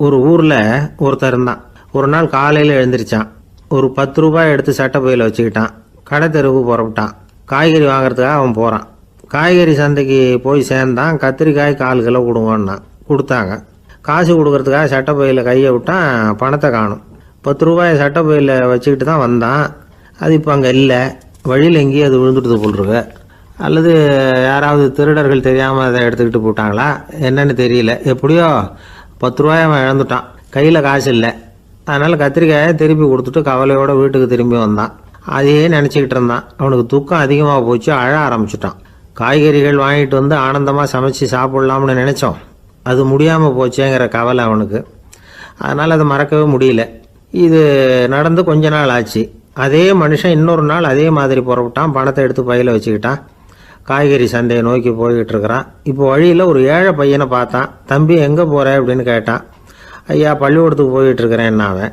ஒரு ஊர்ல ஒருத்தர் இருந்தான். ஒரு நாள் காலையில எழுந்திரிச்சான். ஒரு 10 ரூபாய் எடுத்து சட்டை பையில வச்சுக்கிட்டான். கடை தெருவுக்கு புறப்பட்டான். காய்கறி வாங்குறதுக்காக அவன் போறான். காய்கறி சந்தைக்கு போய் சேர்ந்தான். கத்திரிக்காய் 1/4 கிலோ கொடுங்கன்னான். கொடுத்தாங்க. காசு கொடுக்கறதுக்காக சட்டை பையில கையை விட்டான். பணத்தை காணும். 10 ரூபாய் சட்டை பையில வச்சுக்கிட்டு தான் வந்தான். அது இப்போ அங்கே இல்லை. வழியில் எங்கேயும் அது விழுந்துட்டு போட்டுருக்கு. அல்லது யாராவது திருடர்கள் தெரியாமல் அதை எடுத்துக்கிட்டு போட்டாங்களா என்னன்னு தெரியல. எப்படியோ 10 ரூபாய் அவன் இழந்துட்டான். கையில் காசு இல்லை. அதனால் கத்திரிக்காயை திருப்பி கொடுத்துட்டு கவலையோட வீட்டுக்கு திரும்பி வந்தான். அதையே நினச்சிக்கிட்டு இருந்தான். அவனுக்கு துக்கம் அதிகமாக போச்சு. அழ ஆரம்பிச்சிட்டான். காய்கறிகள் வாங்கிட்டு வந்து ஆனந்தமாக சமைச்சு சாப்பிட்லாம்னு நினச்சோம். அது முடியாமல் போச்சேங்கிற கவலை அவனுக்கு. அதனால் அதை மறக்கவே முடியல. இது நடந்து கொஞ்ச நாள் ஆச்சு. அதே மனுஷன் இன்னொரு நாள் அதே மாதிரி புறப்பட்டான். பணத்தை எடுத்து பையில் வச்சுக்கிட்டான். காய்கறி சந்தையை நோக்கி போய்கிட்டு இருக்கிறான். இப்போ வழியில் ஒரு ஏழை பையனை பார்த்தான். தம்பி எங்கே போகிற அப்படின்னு கேட்டான். ஐயா பள்ளிக்கூடத்துக்கு போய்கிட்டு இருக்கிறேன்னா அவன்.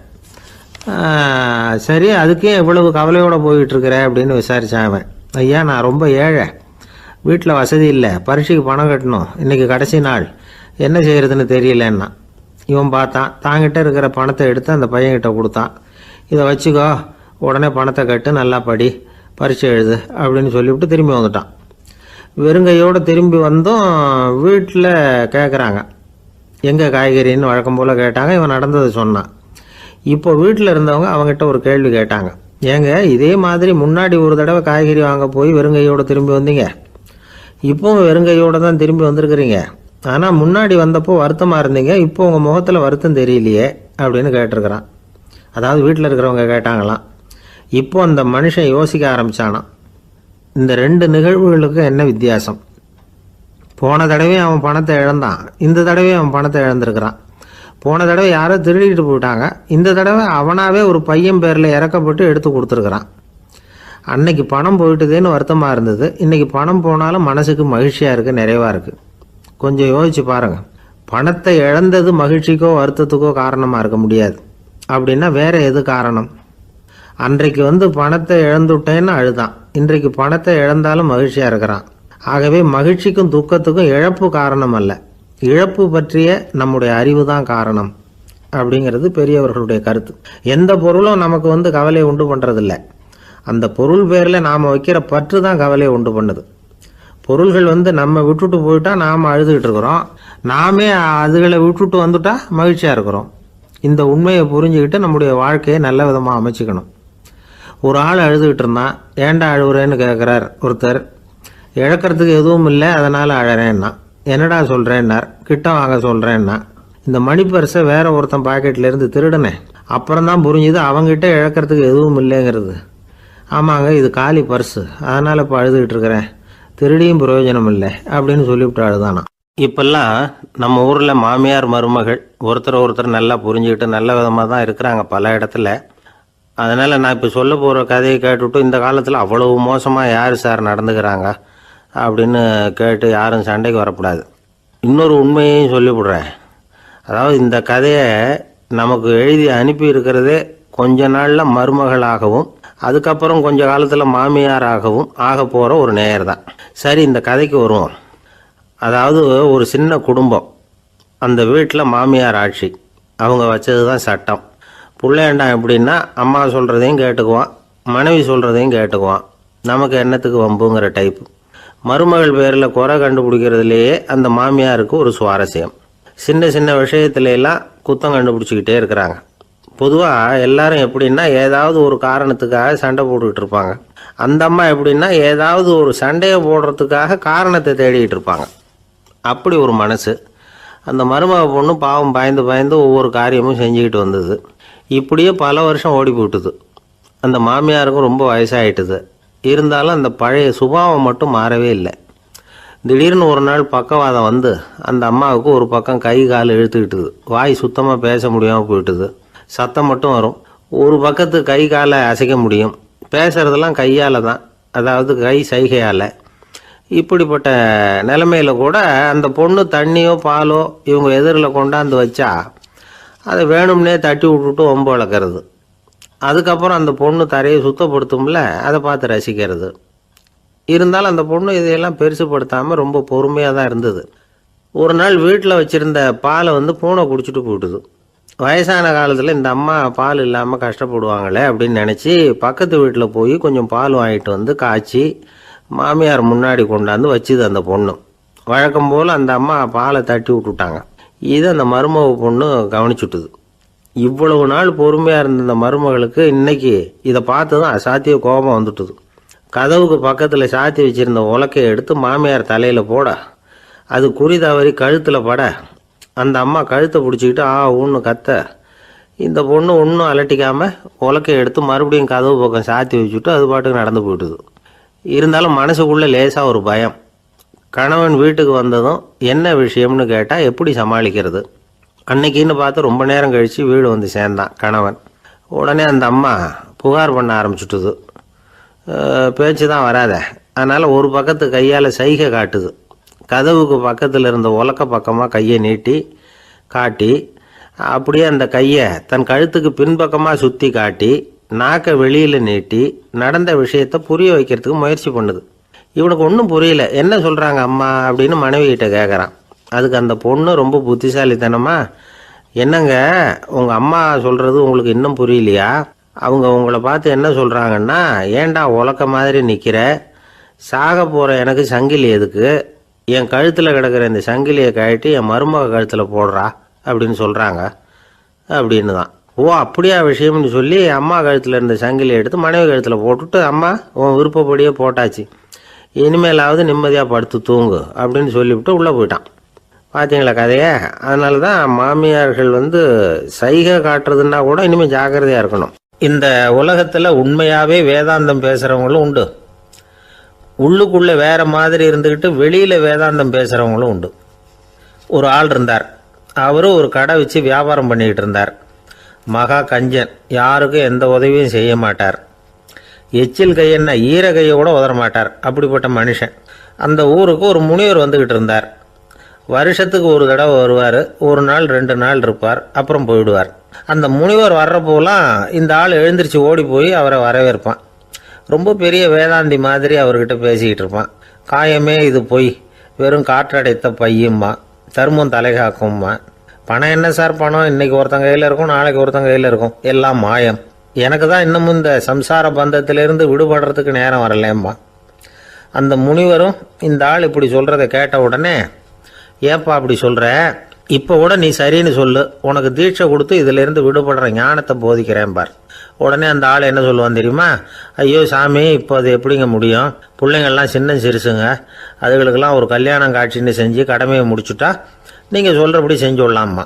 சரி அதுக்கே இவ்வளவு கவலையோடு போய்கிட்டுருக்கிற அப்படின்னு விசாரித்தான் அவன். ஐயா நான் ரொம்ப ஏழை, வீட்டில் வசதி இல்லை, பரீட்சைக்கு பணம் கட்டணும், இன்றைக்கி கடைசி நாள், என்ன செய்கிறதுன்னு தெரியலன்னா. இவன் பார்த்தான். தாங்கிட்ட இருக்கிற பணத்தை எடுத்து அந்த பையன்கிட்ட கொடுத்தான். இதை வச்சுக்கோ, உடனே பணத்தை கட்டு, நல்லா படி, பரீட்சை எழுது அப்படின்னு சொல்லிவிட்டு திரும்பி வந்துட்டான். வெறுங்கையோடு திரும்பி வந்தும் வீட்டில் கேட்குறாங்க எங்கே காய்கறின்னு வழக்கம் போல் கேட்டாங்க. இவன் நடந்ததை சொன்னான். இப்போ வீட்டில் இருந்தவங்க அவங்ககிட்ட ஒரு கேள்வி கேட்டாங்க. ஏங்க இதே மாதிரி முன்னாடி ஒரு தடவை காய்கறி வாங்க போய் வெறுங்கையோடு திரும்பி வந்தீங்க, இப்போவும் வெறுங்கையோடு தான் திரும்பி வந்திருக்கிறீங்க. ஆனால் முன்னாடி வந்தப்போ வருத்தமாக இருந்தீங்க, இப்போ உங்கள் முகத்தில் வருத்தம் தெரியலையே அப்படின்னு கேட்டிருக்கிறான். அதாவது வீட்டில் இருக்கிறவங்க கேட்டாங்களாம். இப்போ அந்த மனுஷன் யோசிக்க ஆரம்பித்தானான். இந்த 2 நிகழ்வுகளுக்கு என்ன வித்தியாசம்? போன தடவையும் அவன் பணத்தை இழந்தான், இந்த தடவையும் அவன் பணத்தை இழந்திருக்கிறான். போன தடவை யாரோ திருடிட்டு போயிட்டாங்க, இந்த தடவை அவனாவே ஒரு பையன் பேரில் இறக்கப்பட்டு எடுத்து கொடுத்துருக்குறான். அன்னைக்கு பணம் போயிட்டுதேன்னு வருத்தமாக இருந்தது, இன்றைக்கி பணம் போனாலும் மனசுக்கு மகிழ்ச்சியாக இருக்குது, நிறைவாக இருக்குது. கொஞ்சம் யோசிச்சு பாருங்கள். பணத்தை இழந்தது மகிழ்ச்சிக்கோ வருத்தத்துக்கோ காரணமாக இருக்க முடியாது. அப்படின்னா வேற எது காரணம்? அன்றைக்கு பணத்தை இழந்துட்டேன்னு அழுதான், இன்றைக்கு பணத்தை இழந்தாலும் மகிழ்ச்சியாக இருக்கிறான். ஆகவே மகிழ்ச்சிக்கும் துக்கத்துக்கும் இழப்பு காரணம் அல்ல, இழப்பு பற்றிய நம்முடைய அறிவு தான் காரணம் அப்படிங்கிறது பெரியவர்களுடைய கருத்து. எந்த பொருளும் நமக்கு கவலையை உண்டு பண்ணுறதில்ல, அந்த பொருள் பேரில் நாம் வைக்கிற பற்று தான் கவலையை உண்டு பண்ணுது. பொருள்கள் நம்ம விட்டுட்டு போயிட்டா நாம் அழுதுகிட்டு இருக்கிறோம், நாமே அதுகளை விட்டுட்டு வந்துட்டா மகிழ்ச்சியாக இருக்கிறோம். இந்த உண்மையை புரிஞ்சுக்கிட்டு நம்முடைய வாழ்க்கையை நல்ல விதமாக அமைச்சிக்கணும். ஒரு ஆள் அழுதுகிட்டு இருந்தான். ஏன்டா அழுகுறேன்னு கேட்குறார் ஒருத்தர். இழக்கிறதுக்கு எதுவும் இல்லை அதனால் அழறேன்னா. என்னடா சொல்கிறேன்னார். கிட்ட வாங்க சொல்கிறேன்னா. இந்த மணி பர்ஸை வேற ஒருத்தன் பாக்கெட்லேருந்து திருடினேன், அப்புறம் தான் புரிஞ்சுது அவங்ககிட்ட இழக்கிறதுக்கு எதுவும் இல்லைங்கிறது. ஆமாங்க இது காலி பர்ஸு, அதனால் இப்போ அழுதுகிட்டு இருக்கிறேன், திருடியும் பிரயோஜனம் இல்லை அப்படின்னு சொல்லிவிட்டு அழுதானா. இப்பெல்லாம் நம்ம ஊரில் மாமியார் மருமகள் ஒருத்தர் நல்லா புரிஞ்சுக்கிட்டு நல்ல விதமாக தான் இருக்கிறாங்க பல இடத்துல. அதனால் நான் இப்போ சொல்ல போகிற கதையை கேட்டுவிட்டு இந்த காலத்தில் அவ்வளவு மோசமாக யார் சார் நடந்துக்கிறாங்க அப்படின்னு கேட்டு யாரும் சண்டைக்கு வரக்கூடாது. இன்னொரு உண்மையையும் சொல்லிவிடுறேன். அதாவது இந்த கதையை நமக்கு எழுதி அனுப்பி இருக்கிறதே கொஞ்ச நாளில் மருமகளாகவும் அதுக்கப்புறம் கொஞ்ச காலத்தில் மாமியாராகவும் ஆக போகிற ஒரு நேயர் தான். சரி இந்த கதைக்கு வருவோம். அதாவது ஒரு சின்ன குடும்பம், அந்த வீட்டில் மாமியார் ஆட்சி, அவங்க வச்சது தான் சட்டம். பிள்ளையாண்டான் எப்படின்னா அம்மா சொல்கிறதையும் கேட்டுக்குவான், மனைவி சொல்கிறதையும் கேட்டுக்குவான், நமக்கு என்னத்துக்கு வம்புங்கிற டைப்பு. மருமகள் பேரில் குறை கண்டுபிடிக்கிறதுலேயே அந்த மாமியாருக்கு ஒரு சுவாரஸ்யம். சின்ன சின்ன விஷயத்துலலாம் குத்தம் கண்டுபிடிச்சிக்கிட்டே இருக்கிறாங்க. பொதுவாக எல்லாரும் எப்படின்னா ஏதாவது ஒரு காரணத்துக்காக சண்டை போட்டுக்கிட்டு இருப்பாங்க. அந்த அம்மா எப்படின்னா ஏதாவது ஒரு சண்டையை போடுறதுக்காக காரணத்தை தேடிக்கிட்டு இருப்பாங்க. அப்படி ஒரு மனசு. அந்த மருமக பொண்ணு பாவம் பயந்து ஒவ்வொரு காரியமும் செஞ்சுக்கிட்டு வந்தது. இப்படியே பல வருஷம் ஓடி போட்டுது. அந்த மாமியாருக்கும் ரொம்ப வயசாகிட்டுது. இருந்தாலும் அந்த பழைய சுபாவம் மட்டும் மாறவே இல்லை. திடீர்னு ஒரு நாள் பக்கவாதம் அந்த அம்மாவுக்கு ஒரு பக்கம் கை கால் இழுத்துக்கிட்டுது. வாய் சுத்தமாக பேச முடியாமல் போயிட்டுது. சத்தம் மட்டும் வரும். ஒரு பக்கத்து கை காலை அசைக்க முடியும், பேசுகிறதெல்லாம் கையால் தான், அதாவது கை சைகையால். இப்படிப்பட்ட நிலைமையில் கூட அந்த பொண்ணு தண்ணியோ பாலோ இவங்க எதிரில் கொண்டாந்து வச்சா அதை வேணும்னே தட்டி விட்டுட்டு ஒம்பு வளர்க்குறது. அதுக்கப்புறம் அந்த பொண்ணு தரையை சுத்தப்படுத்தும்ல, அதை பார்த்து ரசிக்கிறது. இருந்தாலும் அந்த பொண்ணு இதையெல்லாம் பெருசுப்படுத்தாமல் ரொம்ப பொறுமையாக தான் இருந்தது. ஒரு நாள் வீட்டில் வச்சுருந்த பாலை பூனை குடிச்சிட்டு போட்டுது. வயசான காலத்தில் இந்த அம்மா பால் இல்லாமல் கஷ்டப்படுவாங்களே அப்படின்னு நினச்சி பக்கத்து வீட்டில் போய் கொஞ்சம் பால் வாங்கிட்டு காய்ச்சி மாமியார் முன்னாடி கொண்டாந்து வச்சுது அந்த பொண்ணு. வழக்கம் போல் அந்த அம்மா பாலை தட்டி விட்டுட்டாங்க. இதை அந்த மருமக பொண்ணு கவனிச்சுட்டுது. இவ்வளவு நாள் பொறுமையாக இருந்த இந்த மருமகளுக்கு இன்னைக்கு இதை பார்த்து தான் அசாத்திய கோபம் வந்துட்டுது. கதவுக்கு பக்கத்தில் சாத்தி வச்சுருந்த உலக்கையை எடுத்து மாமியார் தலையில் போட அது குறி தவறி கழுத்தில் பட அந்த அம்மா கழுத்தை பிடிச்சிக்கிட்டு ஊன்னு கத்த இந்த பொண்ணு ஒன்றும் அலட்டிக்காமல் உலக்கையை எடுத்து மறுபடியும் கதவு பக்கம் சாத்தி வச்சுட்டு அது பாட்டுக்கு நடந்து போயிட்டுது. இருந்தாலும் மனசுக்குள்ளே லேசாக ஒரு பயம். கணவன் வீட்டுக்கு வந்ததும் என்ன விஷயம்னு கேட்டால் எப்படி சமாளிக்கிறது? அன்னைக்குன்னு பார்த்து ரொம்ப நேரம் கழித்து வீடு சேர்ந்தான் கணவன். உடனே அந்த அம்மா புகார் பண்ண ஆரம்பிச்சுட்டுது. பேச்சு தான் வராத, அதனால் ஒரு பக்கத்து கையால் சைகை காட்டுது. கதவுக்கு பக்கத்தில் இருந்த உலக்க பக்கமாக கையை நீட்டி காட்டி அப்படியே அந்த கையை தன் கழுத்துக்கு பின்பக்கமாக சுற்றி காட்டி நாக்கை வெளியில் நீட்டி நடந்த விஷயத்தை புரிய வைக்கிறதுக்கு முயற்சி பண்ணுது. இவனுக்கு ஒன்றும் புரியல. என்ன சொல்கிறாங்க அம்மா அப்படின்னு மனைவிகிட்ட கேட்குறான். அதுக்கு அந்த பொண்ணு ரொம்ப புத்திசாலித்தனமா, என்னங்க உங்கள் அம்மா சொல்கிறது உங்களுக்கு இன்னும் புரியலையா? அவங்க உங்களை பார்த்து என்ன சொல்கிறாங்கன்னா, ஏண்டா உலக்க மாதிரி நிற்கிற, சாக போகிற எனக்கு சங்கிலி எதுக்கு, என் கழுத்தில் கிடக்கிற இந்த சங்கிலியை கழட்டி என் மருமக கழுத்தில் போடுறா அப்படின்னு சொல்கிறாங்க அப்படின்னு தான். ஓ அப்படியா விஷயம்னு சொல்லி அம்மா கழுத்தில் இருந்த சங்கிலியை எடுத்து மனைவி கழுத்தில் போட்டுட்டு, அம்மா உன் விருப்பப்படியே போட்டாச்சு, இனிமேலாவது நிம்மதியாக படுத்து தூங்கு அப்படின்னு சொல்லிவிட்டு உள்ளே போயிட்டான். பார்த்தீங்களா கதையை? அதனால தான் மாமியார்கள் சைகை காட்டுறதுன்னா கூட இனிமேல் ஜாக்கிரதையாக இருக்கணும். இந்த உலகத்தில் உண்மையாகவே வேதாந்தம் பேசுகிறவங்களும் உண்டு, உள்ளுக்குள்ளே வேற மாதிரி இருந்துக்கிட்டு வெளியில் வேதாந்தம் பேசுகிறவங்களும் உண்டு. ஒரு ஆள் இருந்தார். அவரும் ஒரு கடை வச்சு வியாபாரம் பண்ணிக்கிட்டு இருந்தார். மகா கஞ்சன், யாருக்கும் எந்த உதவியும் செய்ய மாட்டார். எச்சில் கையென்ன ஈர கையை கூட உதற மாட்டார். அப்படிப்பட்ட மனுஷன். அந்த ஊருக்கு ஒரு முனிவர் வந்துக்கிட்டு இருந்தார். வருஷத்துக்கு ஒரு தடவை வருவார். ஒரு நாள் 2 நாள் இருப்பார், அப்புறம் போயிடுவார். அந்த முனிவர் வர்றப்போலாம் இந்த ஆள் எழுந்திரிச்சு ஓடி போய் அவரை வரவேற்பான். ரொம்ப பெரிய வேதாந்தி மாதிரி அவர்கிட்ட பேசிக்கிட்டு இருப்பான். காயமே இது பொய், வெறும் காற்றடைத்த பையும்மா, தர்மம் தலைகாக்கும்மா. பணம் என்ன சார் பணம், இன்னைக்கு ஒருத்தன் கையில் இருக்கும், நாளைக்கு ஒருத்தன் கையில் இருக்கும், எல்லாம் மாயம். எனக்கு தான் இன்னமும் இந்த சம்சார பந்தத்திலிருந்து விடுபடுறதுக்கு நேரம் வரலேம்மா. அந்த முனிவரும் இந்த ஆள் இப்படி சொல்கிறத கேட்ட உடனே, ஏப்பா அப்படி சொல்கிற, இப்போ கூட நீ சரின்னு சொல்லு, உனக்கு தீட்சை கொடுத்து இதிலிருந்து விடுபடுற ஞானத்தை போதிக்கிறேன் பார். உடனே அந்த ஆள் என்ன சொல்லுவான் தெரியுமா? ஐயோ சாமி, இப்போ அது எப்படிங்க முடியும், பிள்ளைங்கள்லாம் சின்ன சிறுசுங்க, அதுகளுக்கெல்லாம் ஒரு கல்யாணம் காட்சின்னு செஞ்சு கடமையை முடிச்சுட்டா நீங்கள் சொல்கிறபடி செஞ்சு விடலாம்மா.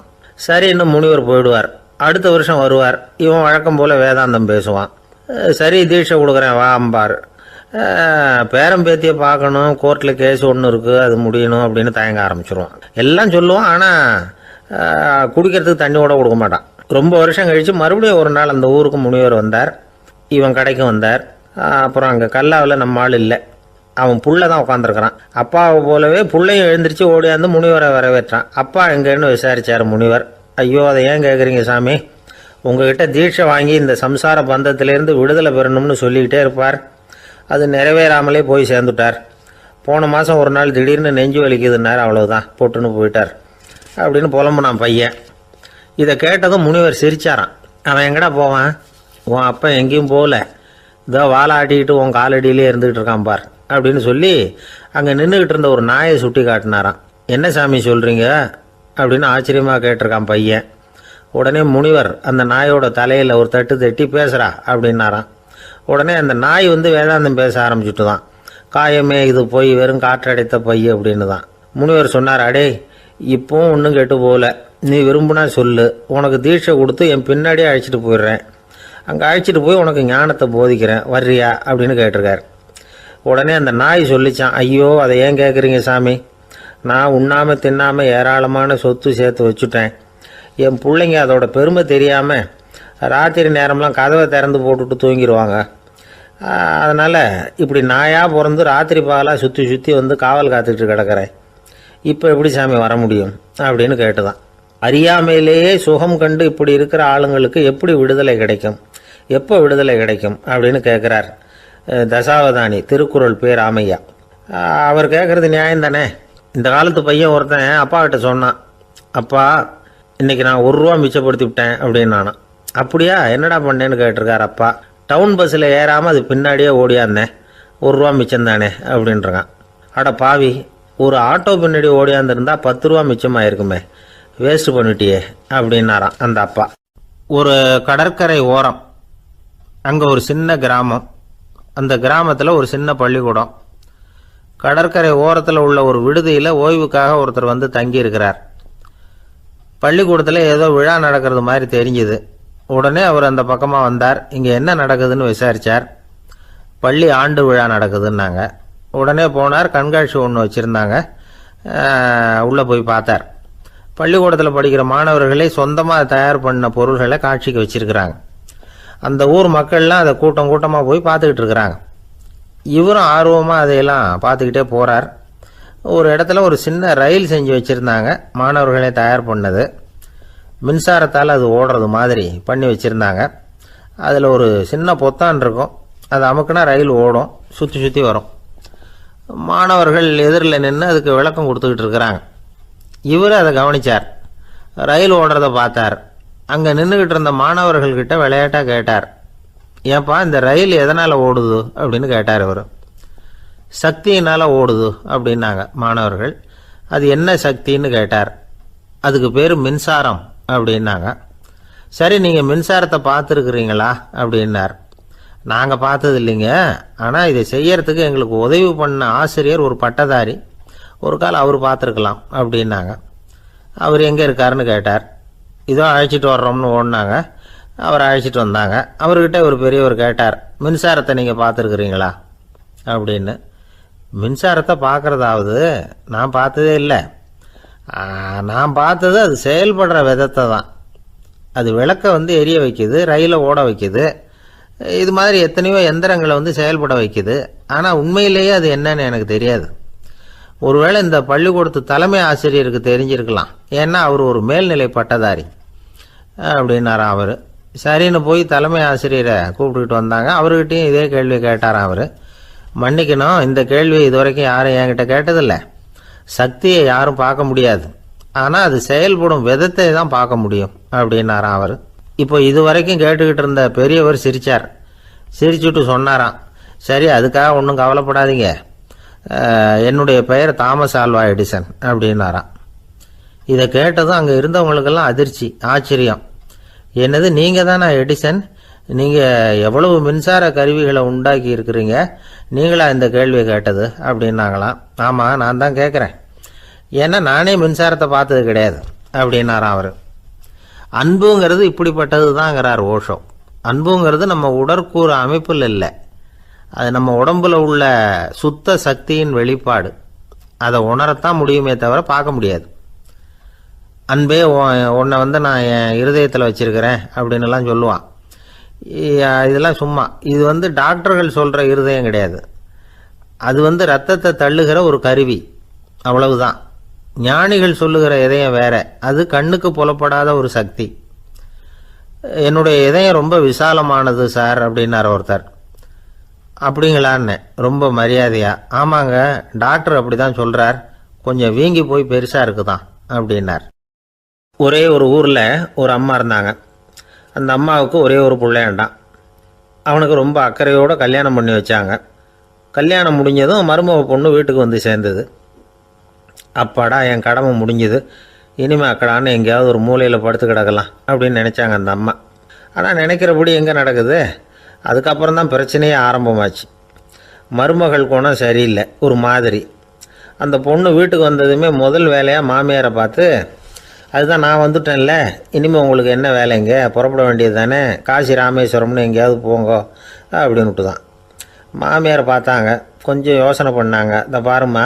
சரி, இன்னும் முனிவர் போயிடுவார். அடுத்த வருஷம் வருவார். இவன் வழக்கம் போல் வேதாந்தம் பேசுவான். சரி தீட்சை கொடுக்குறேன் வா அம்பார். பேரம்பேத்தியை பார்க்கணும், கோர்ட்டில் கேஸ் ஒன்று இருக்குது, அது முடியணும் அப்படின்னு தயங்க ஆரம்பிச்சிருவான். எல்லாம் சொல்லுவான், ஆனால் குடிக்கிறதுக்கு தண்ணி கூட கொடுக்க மாட்டான். ரொம்ப வருஷம் கழித்து மறுபடியும் ஒரு நாள் அந்த ஊருக்கு முனிவர் வந்தார். இவன் கடைக்கும் வந்தார். அப்புறம் அங்கே கல்லாவில் நம்ம ஆள் இல்லை, அவன் புள்ள தான் உட்காந்துருக்கிறான். அப்பாவை போலவே புள்ளையும் எழுந்திரிச்சு ஓடியாந்து முனிவரை வரவேற்றான். அப்பா எங்கன்னு விசாரிச்சார் முனிவர். ஐயோ அதை ஏன் கேட்குறீங்க சாமி, உங்ககிட்ட தீட்சை வாங்கி இந்த சம்சார பந்தத்திலேருந்து விடுதலை பெறணும்னு சொல்லிக்கிட்டே இருப்பார், அது நிறைவேறாமலே போய் சேர்ந்துட்டார். போன மாதம் ஒரு நாள் திடீர்னு நெஞ்சு வலிக்குதுன்னார், அவ்வளவுதான் போட்டுன்னு போயிட்டார் அப்படின்னு புலம்புனான் பையன். இதை கேட்டதும் முனிவர் சிரிச்சாரான். அவன் எங்கடா போவான், உன் அப்பா எங்கேயும் போகல, இதோ வாழை ஆட்டிக்கிட்டு உன் காலடியிலே இருந்துக்கிட்டு இருக்கான் பார் அப்படின்னு சொல்லி அங்கே நின்றுக்கிட்டு இருந்த ஒரு நாயை சுட்டி காட்டினாரான். என்ன சாமி சொல்கிறீங்க அப்படின்னு ஆச்சரியமாக கேட்டிருக்கான் பையன். உடனே முனிவர் அந்த நாயோட தலையில் ஒரு தட்டு தட்டி பேசுகிறா அப்படின்னாரான். உடனே அந்த நாய் வேதாந்தம் பேச ஆரம்பிச்சுட்டு தான். காயமே இது போய் வெறும் காற்றடைத்த பை அப்படின்னு தான். முனிவர் சொன்னார், அடே இப்போவும் ஒன்றும் கெட்டு போகல, நீ விரும்புனா சொல்லு, உனக்கு தீட்சை கொடுத்து என் பின்னாடியே அழைச்சிட்டு போயிடுறேன், அங்கே அழைச்சிட்டு போய் உனக்கு ஞானத்தை போதிக்கிறேன், வர்றியா அப்படின்னு கேட்டிருக்கார். உடனே அந்த நாய் சொல்லிச்சான், ஐயோ அதை ஏன் கேட்குறீங்க சாமி, நான் உண்ணாமல் தின்னாமல் ஏராளமான சொத்து சேர்த்து வச்சுட்டேன், என் பிள்ளைங்க அதோட பெருமை தெரியாமல் ராத்திரி நேரம்லாம் கதவை திறந்து போட்டுட்டு தூங்கிடுவாங்க, அதனால் இப்படி நாயாக பிறந்து ராத்திரி பகலாக சுற்றி சுற்றி காவல் காத்துக்கிட்டு கிடக்கிறேன், இப்போ எப்படி சாமி வர முடியும் அப்படின்னு கேட்டுதான். அறியாமையிலேயே சுகம் கண்டு இப்படி இருக்கிற ஆளுங்களுக்கு எப்படி விடுதலை கிடைக்கும், எப்போ விடுதலை கிடைக்கும் அப்படின்னு கேட்குறார் தசாவதானி, திருக்குறள் பேர் ராமையா. அவர் கேட்குறது நியாயம் தானே. இந்த காலத்து பையன் ஒருத்தன் அப்பா கிட்ட சொன்னான், அப்பா இன்னைக்கு நான் 1 ரூபா மிச்சப்படுத்தி விட்டேன் அப்படின்னு. நானும் அப்படியா என்னடா பண்ணேன்னு கேட்டிருக்காரு அப்பா. டவுன் பஸ்ஸில் ஏறாமல் அது பின்னாடியே ஓடியாந்தேன், 1 ரூபா மிச்சம் தானே அப்படின்றான். அட பாவி, ஒரு ஆட்டோ பின்னாடி ஓடியாந்துருந்தா 10 ரூபா மிச்சமாயிருக்குமே, வேஸ்ட் பண்ணிட்டியே அப்படின்னாராம் அந்த அப்பா. ஒரு கடற்கரை ஓரம், அங்கே ஒரு சின்ன கிராமம். அந்த கிராமத்தில் ஒரு சின்ன பள்ளிக்கூடம். கடற்கரை ஓரத்தில் உள்ள ஒரு விடுதியில் ஓய்வுக்காக ஒருத்தர் வந்து தங்கியிருக்கிறார். பள்ளிக்கூடத்தில் ஏதோ விழா நடக்கிறது மாதிரி தெரிஞ்சுது. உடனே அவர் அந்த பக்கமாக வந்தார். இங்கே என்ன நடக்குதுன்னு விசாரித்தார். பள்ளி ஆண்டு விழா நடக்குதுன்னாங்க. உடனே போனார். கண்காட்சி ஒன்று வச்சுருந்தாங்க. உள்ளே போய் பார்த்தார். பள்ளிக்கூடத்தில் படிக்கிற மாணவர்களே சொந்தமாக தயார் பண்ண பொருள்களை காட்சிக்கு வச்சுருக்கிறாங்க. அந்த ஊர் மக்கள்லாம் அதை கூட்டம் கூட்டமாக போய் பார்த்துக்கிட்டு இருக்கிறாங்க. இவரும் ஆர்வமாக அதையெல்லாம் பார்த்துக்கிட்டே போகிறார். ஒரு இடத்துல ஒரு சின்ன ரயில் செஞ்சு வச்சுருந்தாங்க, மாணவர்களே தயார் பண்ணது. மின்சாரத்தால் அது ஓடுறது மாதிரி பண்ணி வச்சுருந்தாங்க. அதில் ஒரு சின்ன பொத்தான் இருக்கும், அது அமுக்குனா ரயில் ஓடும், சுற்றி சுற்றி வரும். மாணவர்கள் எதிரில் நின்று அதுக்கு விளக்கம் கொடுத்துக்கிட்டு இருக்கிறாங்க. இவர் அதை கவனித்தார். ரயில் ஓடுறத பார்த்தார். அங்கே நின்றுக்கிட்டு இருந்த மாணவர்கள்கிட்ட விளையாட்டாக கேட்டார், ஏன்பா இந்த ரயில் எதனால் ஓடுது அப்படின்னு கேட்டார் இவர். சக்தியினால் ஓடுது அப்படின்னாங்க மாணவர்கள். அது என்ன சக்தின்னு கேட்டார். அதுக்கு பேர் மின்சாரம் அப்படின்னாங்க. சரி, நீங்கள் மின்சாரத்தை பார்த்துருக்குறீங்களா அப்படின்னார். நாங்கள் பார்த்தது இல்லைங்க, ஆனால் இதை செய்யறதுக்கு எங்களுக்கு உதவி பண்ண ஆசிரியர் ஒரு பட்டதாரி, ஒரு கால் அவர் பார்த்துருக்கலாம் அப்படின்னாங்க. அவர் எங்கே இருக்காருன்னு கேட்டார். இதோ அழைச்சிட்டு வர்றோம்னு ஓடினாங்க. அவர் அழைச்சிட்டு வந்தாங்க. அவர்கிட்ட ஒரு பெரியவர் கேட்டார், மின்சாரத்தை நீங்கள் பார்த்துருக்குறீங்களா அப்படின்னு. மின்சாரத்தை பார்க்குறதாவது நான் பார்த்ததே இல்லை. நான் பார்த்தது அது செயல்படுற விதத்தை தான். அது விளக்கை வந்து எரிய வைக்குது, ரயிலை ஓட வைக்குது, இது மாதிரி எத்தனையோ எந்திரங்களை வந்து செயல்பட வைக்குது. ஆனால் உண்மையிலேயே அது என்னன்னு எனக்கு தெரியாது. ஒருவேளை இந்த பள்ளிக்கூடத்து தலைமை ஆசிரியருக்கு தெரிஞ்சிருக்கலாம், ஏன்னா அவர் ஒரு மேல்நிலை பட்டதாரி அப்படின்னாராம் அவர். சரின்னு போய் தலைமை ஆசிரியரை கூப்பிட்டுக்கிட்டு வந்தாங்க. அவர்கிட்டையும் இதே கேள்வி கேட்டாராம் அவர். மன்னிக்கணும், இந்த கேள்வி இதுவரைக்கும் யாரும் என்கிட்ட கேட்டதில்லை. சக்தியை யாரும் பார்க்க முடியாது, ஆனால் அது செயல்படும் விதத்தை தான் பார்க்க முடியும் அப்படின்னாராம் அவர். இப்போ இதுவரைக்கும் கேட்டுக்கிட்டு இருந்த பெரியவர் சிரித்தார். சிரிச்சுட்டு சொன்னாராம், சரி அதுக்காக ஒன்றும் கவலைப்படாதீங்க, என்னுடைய பெயர் தாமஸ் ஆல்வா எடிசன் அப்படின்னாராம். இதை கேட்டதும் அங்கே இருந்தவங்களுக்கெல்லாம் அதிர்ச்சி, ஆச்சரியம். என்னது, நீங்கள் தானே எடிசன்? நீங்கள் எவ்வளவு மின்சார கருவிகளை உண்டாக்கி இருக்கிறீங்க, நீங்களா இந்த கேள்வியை கேட்டது அப்படின்னாங்களாம். ஆமாம், நான் தான் கேட்குறேன், ஏன்னா நானே மின்சாரத்தை பார்த்தது கிடையாது அப்படின்னாராம் அவர். அன்புங்கிறது இப்படிப்பட்டது தாங்கிறார் ஓஷோ. அன்புங்கிறது நம்ம உடற்கூறு அமைப்பில் இல்லை, அது நம்ம உடம்புல உள்ள சுத்த சக்தியின் வெளிப்பாடு. அதை உணரத்தான் முடியுமே தவிர பார்க்க முடியாது. அன்பே உன்னை வந்து நான் என் இருதயத்தில் வச்சிருக்கிறேன் அப்படின்னுலாம் சொல்லுவான். இதெல்லாம் சும்மா. இது வந்து டாக்டர்கள் சொல்கிற இருதயம் கிடையாது. அது வந்து ரத்தத்தை தள்ளுகிற ஒரு கருவி, அவ்வளவுதான். ஞானிகள் சொல்லுகிற இதயம் வேற, அது கண்ணுக்கு புலப்படாத ஒரு சக்தி. என்னுடைய இதயம் ரொம்ப விசாலமானது சார் அப்படின்னார் ஒருத்தர். அப்படிங்களான்னு ரொம்ப மரியாதையா, ஆமாங்க டாக்டர் அப்படி தான் சொல்கிறார், கொஞ்சம் வீங்கி போய் பெருசாக இருக்குதான் அப்படின்னார். ஒரே ஒரு ஊரில் ஒரு அம்மா இருந்தாங்க. அந்த அம்மாவுக்கு ஒரே ஒரு பிள்ளையாண்டான். அவனுக்கு ரொம்ப அக்கறையோடு கல்யாணம் பண்ணி வச்சாங்க. கல்யாணம் முடிஞ்சதும் மருமக பொண்ணு வீட்டுக்கு வந்து சேர்ந்தது. அப்பாடா என் கடமை முடிஞ்சுது, இனிமேல் அக்கடான்னு எங்கேயாவது ஒரு மூலையில் படுத்து கிடக்கலாம் அப்படின்னு நினச்சாங்க அந்த அம்மா. ஆனால் நினைக்கிறபடி எங்கே நடக்குது? அதுக்கப்புறம் தான் பிரச்சனையே ஆரம்பமாச்சு. மருமகள் குணம் சரியில்லை, ஒரு மாதிரி. அந்த பொண்ணு வீட்டுக்கு வந்ததுமே முதல் வேலையாக மாமியாரை பார்த்து, அதுதான் நான் வந்துட்டேன்ல, இனிமேல் உங்களுக்கு என்ன வேலைங்க, புறப்பட வேண்டியது தானே, காசி ராமேஸ்வரம்னு எங்கேயாவது போங்க அப்படின்னுட்டு தான். மாமியாரை பார்த்தாங்க, கொஞ்சம் யோசனை பண்ணாங்க. இந்த பாருமா,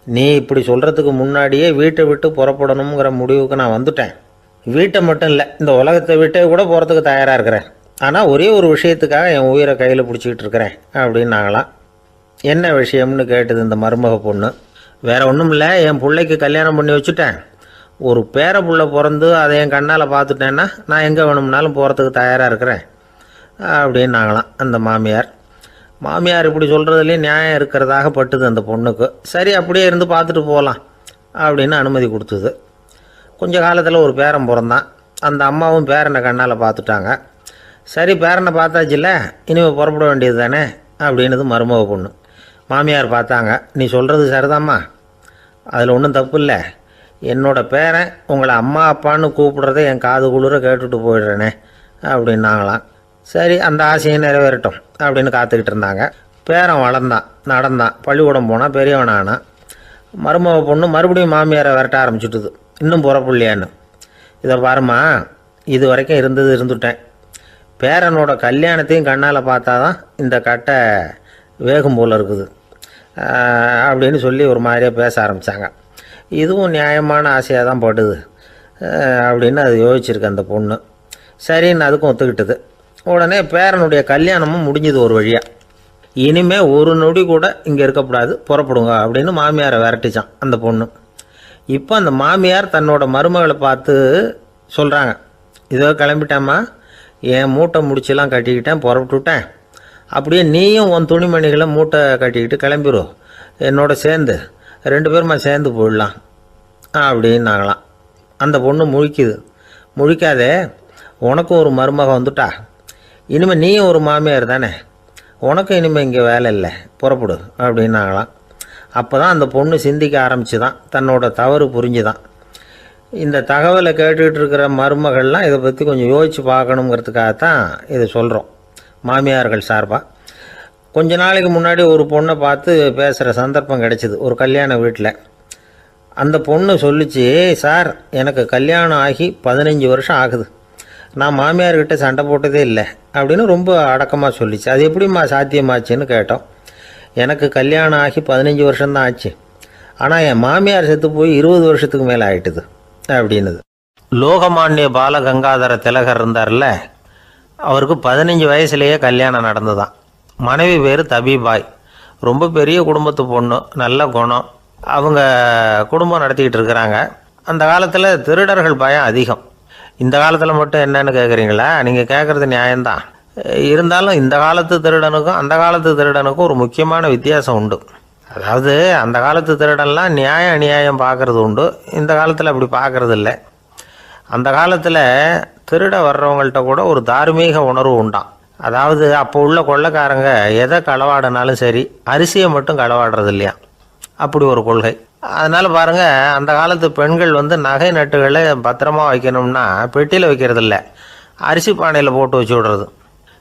நீ இப்படி சொல்கிறதுக்கு முன்னாடியே வீட்டை விட்டு புறப்படணுங்கிற முடிவுக்கு நான் வந்துட்டேன். வீட்டை மட்டும் இல்லை, இந்த உலகத்தை விட்டே கூட போகிறதுக்கு தயாராக இருக்கிறேன். ஆனால் ஒரே ஒரு விஷயத்துக்காக என் உயிரை கையில் பிடிச்சிக்கிட்டு இருக்கிறேன் அப்படின்னாங்களாம். என்ன விஷயம்னு கேட்டது இந்த மருமக பொண்ணு. வேறு ஒன்றும் இல்லை, என் பிள்ளைக்கு கல்யாணம் பண்ணி வச்சுட்டேன். ஒரு பேர புள்ள பிறந்து அதை என் கண்ணால் பார்த்துட்டேன்னா நான் எங்கே வேணும்னாலும் போகிறதுக்கு தயாராக இருக்கிறேன் அப்படின்னாங்களாம் அந்த மாமியார். மாமியார் இப்படி சொல்கிறதுலேயும் நியாயம் இருக்கிறதாக பட்டுது அந்த பொண்ணுக்கு. சரி அப்படியே இருந்து பார்த்துட்டு போகலாம் அப்படின்னு அனுமதி கொடுத்தது. கொஞ்ச காலத்தில் ஒரு பேரன் பிறந்தான். அந்த அம்மாவும் பேரனை கண்ணால் பார்த்துட்டாங்க. சரி பேரனை பார்த்தாச்சுல்ல, இனிமேல் புறப்பட வேண்டியது தானே அப்படின்னது மருமக பொண்ணு. மாமியார் பார்த்தாங்க. நீ சொல்கிறது சரிதாம்மா, அதில் ஒன்றும் தப்பு இல்லை. என்னோடய பேரன் உங்களை அம்மா அப்பான்னு கூப்பிடுறத என் காது குளிர கேட்டுட்டு போயிடுறேனே அப்படின்னாங்களாம். சரி அந்த ஆசையை நிறைவேறட்டும் அப்படின்னு காத்துக்கிட்டு இருந்தாங்க. பேரன் வளர்ந்தான், நடந்தான், பள்ளிக்கூடம் போனால் பெரியவனானான். மருமக பொண்ணு மறுபடியும் மாமியாரை விரட்ட ஆரம்பிச்சுட்டுது, இன்னும் புறப்புள்ளையான்னு. இதை பாருமா, இது வரைக்கும் இருந்துட்டேன். பேரனோட கல்யாணத்தையும் கண்ணால் பார்த்தா தான் இந்த கட்டை வேகும் போல் இருக்குது அப்படின்னு சொல்லி ஒரு மாதிரியாக பேச ஆரம்பித்தாங்க. இதுவும் நியாயமான ஆசையாக தான் படுது அப்படின்னு அது யோசிச்சிருக்கு அந்த பொண்ணு. சரின்னு அதுக்கும் ஒத்துக்கிட்டது. உடனே பேரனுடைய கல்யாணமும் முடிஞ்சது ஒரு வழியாக. இனிமேல் ஒரு நொடி கூட இங்கே இருக்கக்கூடாது, புறப்படுங்க அப்படின்னு மாமியாரை விரட்டிச்சான் அந்த பொண்ணு. இப்போ அந்த மாமியார் தன்னோட மருமகளை பார்த்து சொல்கிறாங்க, இதோ கிளம்பிட்டேம்மா, என் மூட்டை முடிச்செல்லாம் கட்டிக்கிட்டேன், புறப்பட்டுவிட்டேன். அப்படியே நீயும் உன் துணிமணிகளை மூட்டை கட்டிக்கிட்டு கிளம்பிடும், என்னோட சேர்ந்து 2 பேருமா சேர்ந்து போயிடலாம் அப்படின்னாங்களாம். அந்த பொண்ணு முழிக்குது. முழிக்காதே, உனக்கும் ஒரு மருமக வந்துட்டா, இனிமேல் நீயும் ஒரு மாமியார் தானே, உனக்கும் இனிமேல் இங்கே வேலை இல்லை, புறப்படு அப்படின்னாங்களாம். அப்போ தான் அந்த பொண்ணு சிந்திக்க ஆரம்பிச்சு தான், தன்னோட தவறு புரிஞ்சுதான். இந்த தகவலை கேட்டுக்கிட்டு இருக்கிற மருமகள்லாம் இதை பற்றி கொஞ்சம் யோசித்து பார்க்கணுங்கிறதுக்காகத்தான் இதை சொல்கிறோம் மாமியார்கள் சார்பாக. கொஞ்ச நாளைக்கு முன்னாடி ஒரு பொண்ணை பார்த்து பேசுகிற சந்தர்ப்பம் கிடைச்சிது ஒரு கல்யாண வீட்டில். அந்த பொண்ணு சொல்லிச்சு, சார் எனக்கு கல்யாணம் ஆகி 15 வருஷம் ஆகுது, நான் மாமியார்கிட்ட சண்டை போட்டதே இல்லை அப்படின்னு ரொம்ப அடக்கமாக சொல்லிச்சு. அது எப்படிம்மா சாத்தியமாச்சுன்னு கேட்டோம். எனக்கு கல்யாணம் ஆகி 15 வருஷம்தான் ஆச்சு, ஆனால் என் மாமியார் செத்து போய் 20 வருஷத்துக்கு மேலே ஆயிட்டுது அப்படின்னுது. லோகமானிய பாலகங்காதர திலகர் இருந்தார்ல, அவருக்கு 15 வயசுலேயே கல்யாணம் நடந்துதான். மனைவி பேர் தபிபாய், ரொம்ப பெரிய குடும்பத்து பொண்ணு, நல்ல குணம். அவங்க குடும்பம் நடத்திக்கிட்டு இருக்கிறாங்க. அந்த காலத்தில் திருடர்கள் பயம் அதிகம். இந்த காலத்தில் மட்டும் என்னன்னு கேட்குறீங்களா? நீங்கள் கேட்குறது நியாயம்தான். இருந்தாலும் இந்த காலத்து திருடனுக்கும் அந்த காலத்து திருடனுக்கும் ஒரு முக்கியமான வித்தியாசம் உண்டு. அதாவது அந்த காலத்து திருடன்லாம் நியாயம் அநியாயம் பார்க்குறது உண்டு, இந்த காலத்தில் அப்படி பார்க்குறது இல்லை. அந்த காலத்தில் திருட வர்றவங்கள்ட்ட கூட ஒரு தார்மீக உணர்வு உண்டாம். அதாவது அப்போ உள்ள கொள்ளைக்காரங்க எதை களவாடினாலும் சரி, அரிசியை மட்டும் களவாடுறது இல்லையா, அப்படி ஒரு கொள்கை. அதனால் பாருங்கள், அந்த காலத்து பெண்கள் நகை நட்டுகளை பத்திரமா வைக்கணும்னா பெட்டியில் வைக்கிறதில்ல, அரிசி பானையில் போட்டு வச்சு விடுறது.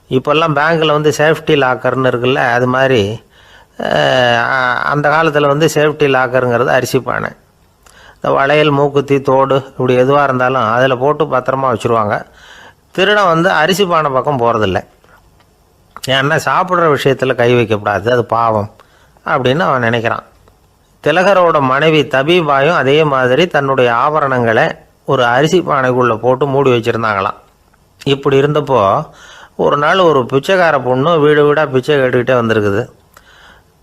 இப்போல்லாம் பேங்க்கில் சேஃப்டி லாக்கர்னு இருக்குல்ல, அது மாதிரி அந்த காலத்தில் சேஃப்டி லாக்கருங்கிறது அரிசி பானை. இந்த வளையல், மூக்குத்தி, தோடு இப்படி எதுவாக இருந்தாலும் அதில் போட்டு பத்திரமா வச்சுருவாங்க. திருடன் அரிசி பானை பக்கம் போகிறதில்ல. ஏன்னா சாப்பிட்ற விஷயத்தில் கை வைக்கக்கூடாது, அது பாவம் அப்படின்னு அவன் நினைக்கிறான். திலகரோட மனைவி தபிபாயும் அதே மாதிரி தன்னுடைய ஆபரணங்களை ஒரு அரிசி பானைக்குள்ளே போட்டு மூடி வச்சுருந்தாங்களாம். இப்படி இருந்தப்போ ஒரு நாள் ஒரு பிச்சைக்கார பொண்ணு வீடு வீடாக பிச்சை கேட்டுக்கிட்டே வந்திருக்குது.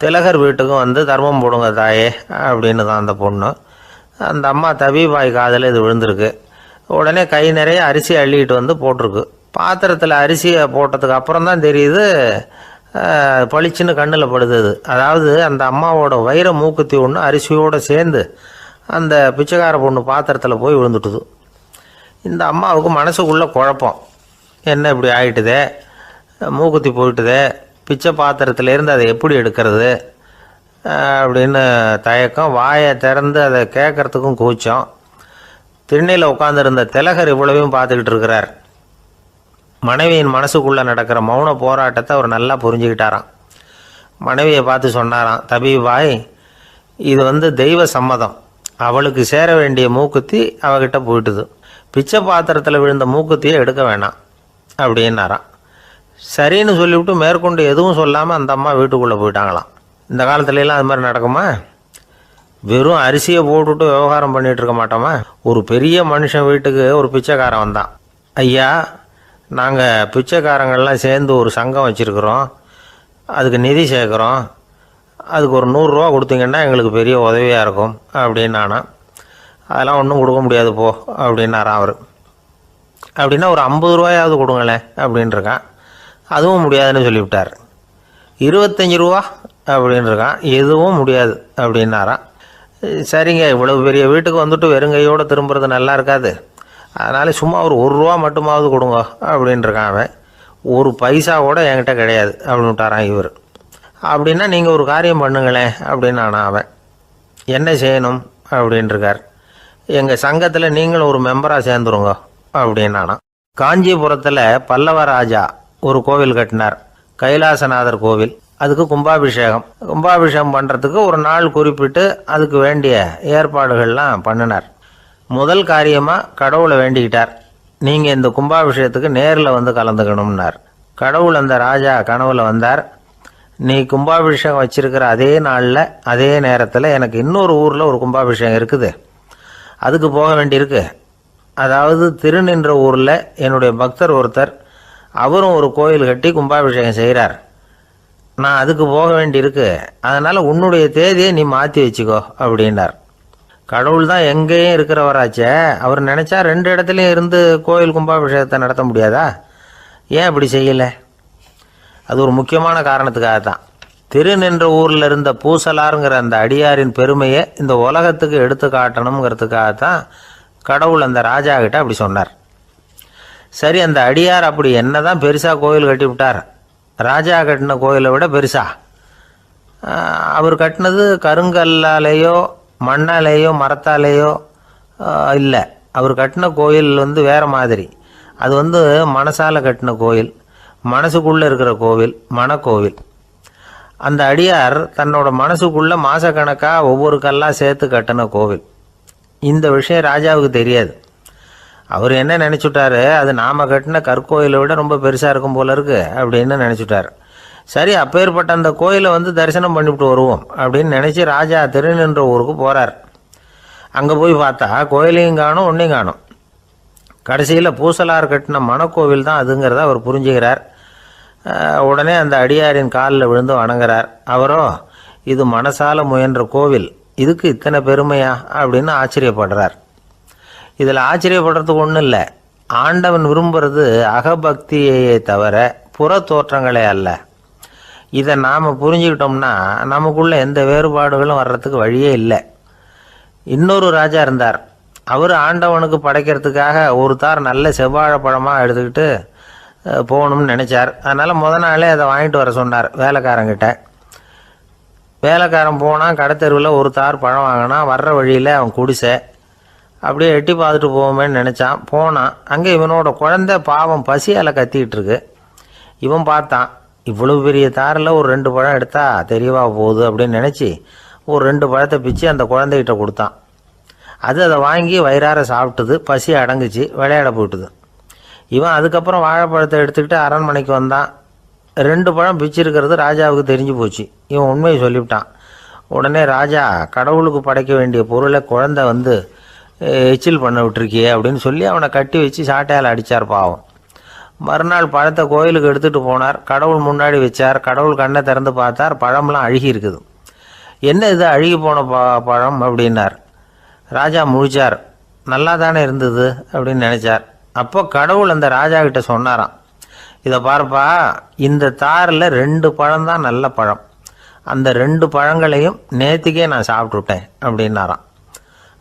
திலகர் வீட்டுக்கும் தர்மம் போடுங்க தாயே அப்படின்னு தான் அந்த பொண்ணு. அந்த அம்மா தபிபாய் காதில் இது விழுந்திருக்கு. உடனே கை நிறைய அரிசி அள்ளிக்கிட்டு போட்டிருக்கு. பாத்திரத்தில் அரிசியை போட்டதுக்கு அப்புறம் தான் தெரியுது, பளிச்சுன்னு கண்ணில் படுது. அதாவது அந்த அம்மாவோட வைர மூக்குத்தி ஒன்று அரிசியோடு சேர்ந்து அந்த பிச்சைக்கார பொண்ணு பாத்திரத்தில் போய் விழுந்துட்டுது. இந்த அம்மாவுக்கு மனசுக்குள்ளே குழப்பம், என்ன இப்படி ஆகிட்டுதே, மூக்குத்தி போயிட்டுதே, பிச்சை பாத்திரத்துலேருந்து அதை எப்படி எடுக்கிறது அப்படின்னு தயக்கம். வாயை திறந்து அதை கேட்குறதுக்கும் கூச்சம். திண்ணையில் உட்காந்துருந்த திலகர் இவ்வளவையும் பார்த்துக்கிட்டு இருக்கிறார். மனைவியின் மனசுக்குள்ளே நடக்கிற மௌன போராட்டத்தை அவர் நல்லா புரிஞ்சுக்கிட்டாராம். மனைவியை பார்த்து சொன்னாராம், தபிபாய், இது தெய்வ சம்மதம், அவளுக்கு சேர வேண்டிய மூக்குத்தி அவகிட்ட போயிட்டுது, பிச்சை பாத்திரத்தில் விழுந்த மூக்குத்தியை எடுக்க வேணாம் அப்படின்னாராம். சரின்னு சொல்லிவிட்டு மேற்கொண்டு எதுவும் சொல்லாமல் அந்த அம்மா வீட்டுக்குள்ளே போயிட்டாங்களாம். இந்த காலத்துலலாம் அது மாதிரி நடக்குமா? வெறும் அரிசியை போட்டுவிட்டு விவகாரம் பண்ணிகிட்டு இருக்க மாட்டோமா? ஒரு பெரிய மனுஷன் வீட்டுக்கு ஒரு பிச்சைக்காரன் வந்தான். ஐயா, நாங்கள் பிச்சைக்காரங்கள்லாம் சேர்ந்து ஒரு சங்கம் வச்சுருக்குறோம், அதுக்கு நிதி சேர்க்குறோம், அதுக்கு ஒரு 100 ரூபா கொடுத்தீங்கன்னா எங்களுக்கு பெரிய உதவியாக இருக்கும் அப்படின்னானா. அதெல்லாம் ஒன்றும் கொடுக்க முடியாது போ அப்படின்னாரான் அவர். அப்படின்னா ஒரு 50 ரூபாயாவது கொடுங்களேன் அப்படின்ட்டுருக்கான். அதுவும் முடியாதுன்னு சொல்லிவிட்டார். 25 ரூபா அப்படின்னு இருக்கான். எதுவும் முடியாது அப்படின்னாராம். சரிங்க, இவ்வளவு பெரிய வீட்டுக்கு வந்துட்டு வெறுங்கையோடு திரும்புறது நல்லா இருக்காது, அதனால சும்மா ஒரு ரூபா மட்டுமாவது கொடுங்க அப்படின்ட்டுருக்கான் அவன். ஒரு பைசா கூட என்கிட்ட கிடையாது அப்படின்னு விட்டாரான் இவர். அப்படின்னா நீங்கள் ஒரு காரியம் பண்ணுங்களேன் அப்படின்னானா அவன். என்ன செய்யணும் அப்படின்ட்டுருக்கார். எங்கள் சங்கத்தில் நீங்களும் ஒரு மெம்பராக சேர்ந்துருங்க அப்படின்னானா. காஞ்சிபுரத்தில் பல்லவ ராஜா ஒரு கோவில் கட்டினார், கைலாசநாதர் கோவில். அதுக்கு கும்பாபிஷேகம் பண்ணுறதுக்கு ஒரு நாள் குறிப்பிட்டு அதுக்கு வேண்டிய ஏற்பாடுகள்லாம் பண்ணினார். முதல் காரியமாக கடவுளை வேண்டிக்கிட்டார், நீங்கள் இந்த கும்பாபிஷேகத்துக்கு நேரில் வந்து கலந்துக்கணும்னார். கடவுள் அந்த ராஜா கனவுல வந்தார். நீ கும்பாபிஷேகம் வச்சிருக்கிற அதே நாளில் அதே நேரத்தில் எனக்கு இன்னொரு ஊரில் ஒரு கும்பாபிஷேகம் இருக்குது, அதுக்கு போக வேண்டியிருக்கு. அதாவது திருநின்ற ஊரில் என்னுடைய பக்தர் ஒருத்தர், அவரும் ஒரு கோயில் கட்டி கும்பாபிஷேகம் செய்கிறார், நான் அதுக்கு போக வேண்டியிருக்கு, அதனால் உன்னுடைய தேதியை நீ மாற்றி வச்சுக்கோ அப்படின்னார். கடவுள் தான் எங்கேயும் இருக்கிறவராச்சே, அவர் நினச்சா 2 இடத்துலையும் இருந்து கோயில் கும்பாபிஷேகத்தை நடத்த முடியாதா? ஏன் அப்படி செய்யலை? அது ஒரு முக்கியமான காரணத்துக்காகத்தான். திருநின்ற ஊரில் இருந்த பூசலாருங்கிற அந்த அடியாரின் பெருமையை இந்த உலகத்துக்கு எடுத்து காட்டணுங்கிறதுக்காகத்தான் கடவுள் அந்த ராஜா கிட்ட அப்படி சொன்னார். சரி, அந்த அடியார் அப்படி என்னதான் பெருசாக கோயில் கட்டி விட்டார்? ராஜா கட்டின கோயிலை விட பெருசா? அவர் கட்டினது கருங்கல்லாலேயோ மண்ணாலேயோ மரத்தாலேயோ இல்லை. அவர் கட்டின கோயில் வேறு மாதிரி. அது மனசால் கட்டின கோயில், மனசுக்குள்ளே இருக்கிற கோவில், மனக்கோவில். அந்த அடியார் தன்னோட மனசுக்குள்ளே மாதக்கணக்காக ஒவ்வொரு கல்லாக சேர்த்து கட்டின கோவில். இந்த விஷயம் ராஜாவுக்கு தெரியாது. அவர் என்ன நினச்சுட்டாரு, அது நாம் கட்டின கற்கோயிலை விட ரொம்ப பெருசாக இருக்கும் போல இருக்கு அப்படின்னு நினச்சிட்டார். சரி, அப்பேற்பட்ட அந்த கோயிலை தரிசனம் பண்ணிவிட்டு வருவோம் அப்படின்னு நினச்சி ராஜா திருநின்ற ஊருக்கு போகிறார். அங்கே போய் பார்த்தா கோயிலையும் காணும், ஒன்றையும் காணும். கடைசியில் பூசலார் கட்டின மனக்கோவில் தான் அதுங்கிறத அவர் புரிஞ்சுக்கிறார். உடனே அந்த அடியாரின் காலில் விழுந்து வணங்குறார். அவரோ, இது மனசால முயன்ற கோவில், இதுக்கு இத்தனை பெருமையா அப்படின்னு ஆச்சரியப்படுறார். இதில் ஆச்சரியப்படுறதுக்கு ஒன்றும் இல்லை. ஆண்டவன் விரும்புறது அகபக்தியையே தவிர புற தோற்றங்களே அல்ல. இதை நாம் புரிஞ்சுக்கிட்டோம்னா நமக்குள்ள எந்த வேறுபாடுகளும் வர்றதுக்கு வழியே இல்லை. இன்னொரு ராஜா இருந்தார். அவர் ஆண்டவனுக்கு படைக்கிறதுக்காக ஒரு தார் நல்ல செவ்வாழைப்பழமாக எடுத்துக்கிட்டு போகணும்னு நினச்சார். அதனால் முத நாளே அதை வாங்கிட்டு வர சொன்னார் வேலைக்காரங்கிட்ட. வேலைக்காரன் போனால் கடைத்தெருவில் ஒரு தார் பழம் வாங்கினா, வர்ற வழியில் அவன் குடிசை. அப்படியே எட்டி பார்த்துட்டு போவோமேன்னு நினச்சான். போனான். அங்கே இவனோட குழந்தை பாவம் பசியால் கத்திக்கிட்டு இருக்கு. இவன் பார்த்தான், இவ்வளவு பெரிய தாரில் ஒரு 2 பழம் எடுத்தா தெரியவா போகுது அப்படின்னு நினச்சி ஒரு 2 பழத்தை பிச்சு அந்த குழந்தைகிட்ட கொடுத்தான். அதை வாங்கி வயிறார சாப்பிட்டுது, பசி அடங்குச்சு, விளையாட போயிட்டுது. இவன் அதுக்கப்புறம் வாழைப்பழத்தை எடுத்துக்கிட்டு அரண்மனைக்கு வந்தான். 2 பழம் பிச்சிருக்கிறது ராஜாவுக்கு தெரிஞ்சு போச்சு. இவன் உண்மையை சொல்லிவிட்டான். உடனே ராஜா, கடவுளுக்கு படைக்க வேண்டிய பொருளை குழந்தை எச்சில் பண்ண விட்டுருக்கியே அப்படின்னு சொல்லி அவனை கட்டி வச்சு சாட்டையால் அடித்தார் பாவம். மறுநாள் பழத்தை கோயிலுக்கு எடுத்துகிட்டு போனார். கடவுள் முன்னாடி வச்சார். கடவுள் கண்ணை திறந்து பார்த்தார், பழம்லாம் அழுகி இருக்குது. என்ன இது அழுகி போன பழம் அப்படின்னார். ராஜா முழிச்சார். நல்லா தானே இருந்தது அப்படின்னு நினச்சார். அப்போ கடவுள் அந்த ராஜா கிட்ட சொன்னாராம், இதை பார்ப்பா, இந்த தாரில் 2 பழம்தான் நல்ல பழம், அந்த 2 பழங்களையும் நேற்றுக்கே நான் சாப்பிட்டுட்டேன் அப்படின்னாராம்.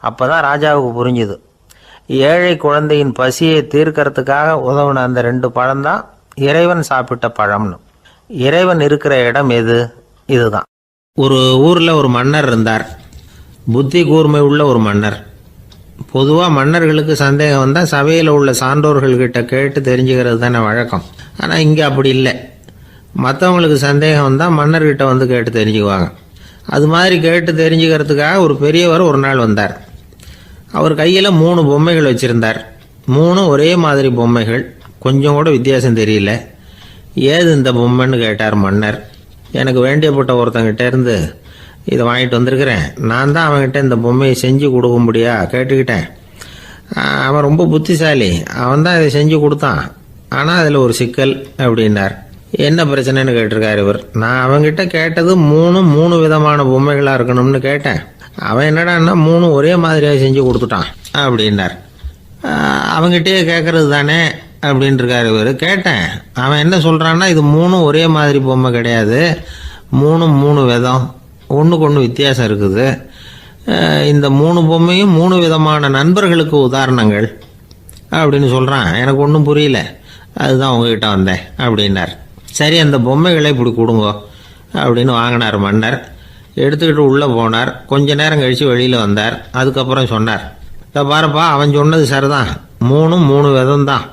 அப்போ தான் ராஜாவுக்கு புரிஞ்சுது, ஏழை குழந்தையின் பசியை தீர்க்கறதுக்காக உதவுன அந்த 2 பழம்தான் இறைவன் சாப்பிட்ட பழம்னு. இறைவன் இருக்கிற இடம் எது? இதுதான். ஒரு ஊரில் ஒரு மன்னர் இருந்தார். புத்தி கூர்மை உள்ள ஒரு மன்னர். பொதுவாக மன்னர்களுக்கு சந்தேகம் வந்தால் சபையில் உள்ள சான்றோர்கள்கிட்ட கேட்டு தெரிஞ்சுக்கிறது தானே வழக்கம். ஆனால் இங்கே அப்படி இல்லை. மற்றவங்களுக்கு சந்தேகம் வந்தால் மன்னர்கிட்ட கேட்டு தெரிஞ்சுக்குவாங்க. அது மாதிரி கேட்டு தெரிஞ்சுக்கிறதுக்காக ஒரு பெரியவர் ஒரு நாள் வந்தார். அவர் கையில் 3 பொம்மைகள் வச்சுருந்தார். 3 ஒரே மாதிரி பொம்மைகள், கொஞ்சம் கூட வித்தியாசம் தெரியல. ஏது இந்த பொம்மைன்னு கேட்டார் மன்னர். எனக்கு வேண்டியப்பட்ட ஒருத்தங்கிட்ட இருந்து இதை வாங்கிட்டு வந்திருக்கிறேன், நான் தான் அவன்கிட்ட இந்த பொம்மையை செஞ்சு கொடுக்கும்படியா கேட்டுக்கிட்டேன். அவன் ரொம்ப புத்திசாலி, அவன் தான் இதை செஞ்சு கொடுத்தான். ஆனால் அதில் ஒரு சிக்கல் அப்படின்னார். என்ன பிரச்சனைன்னு கேட்டிருக்கார் இவர். நான் அவன்கிட்ட கேட்டது 3 விதமான பொம்மைகளாக இருக்கணும்னு கேட்டேன். அவன் என்னடான்னா 3 ஒரே மாதிரியாக செஞ்சு கொடுத்துட்டான் அப்படின்னார். அவங்ககிட்டயே கேட்கறது தானே அப்படின்ட்டுருக்காரு இவர். கேட்டேன், அவன் என்ன சொல்கிறான்னா, இது மூணும் ஒரே மாதிரி பொம்மை கிடையாது, மூணும் மூணு விதம், ஒன்றுக்கு ஒன்று வித்தியாசம் இருக்குது. இந்த மூணு பொம்மையும் மூணு விதமான நண்பர்களுக்கு உதாரணங்கள் அப்படின்னு சொல்கிறான். எனக்கு ஒன்றும் புரியல, அதுதான் உங்ககிட்ட வந்தேன் அப்படின்னார். சரி, அந்த பொம்மைகளை இப்படி கொடுங்க அப்படின்னு வாங்கினார் மன்னர். எடுத்துக்கிட்டு உள்ளே போனார். கொஞ்ச நேரம் கழித்து வெளியில் வந்தார். அதுக்கப்புறம் சொன்னார், இதை பாருப்பா, அவன் சொன்னது சரிதான், மூணும் மூணு விதம் தான்.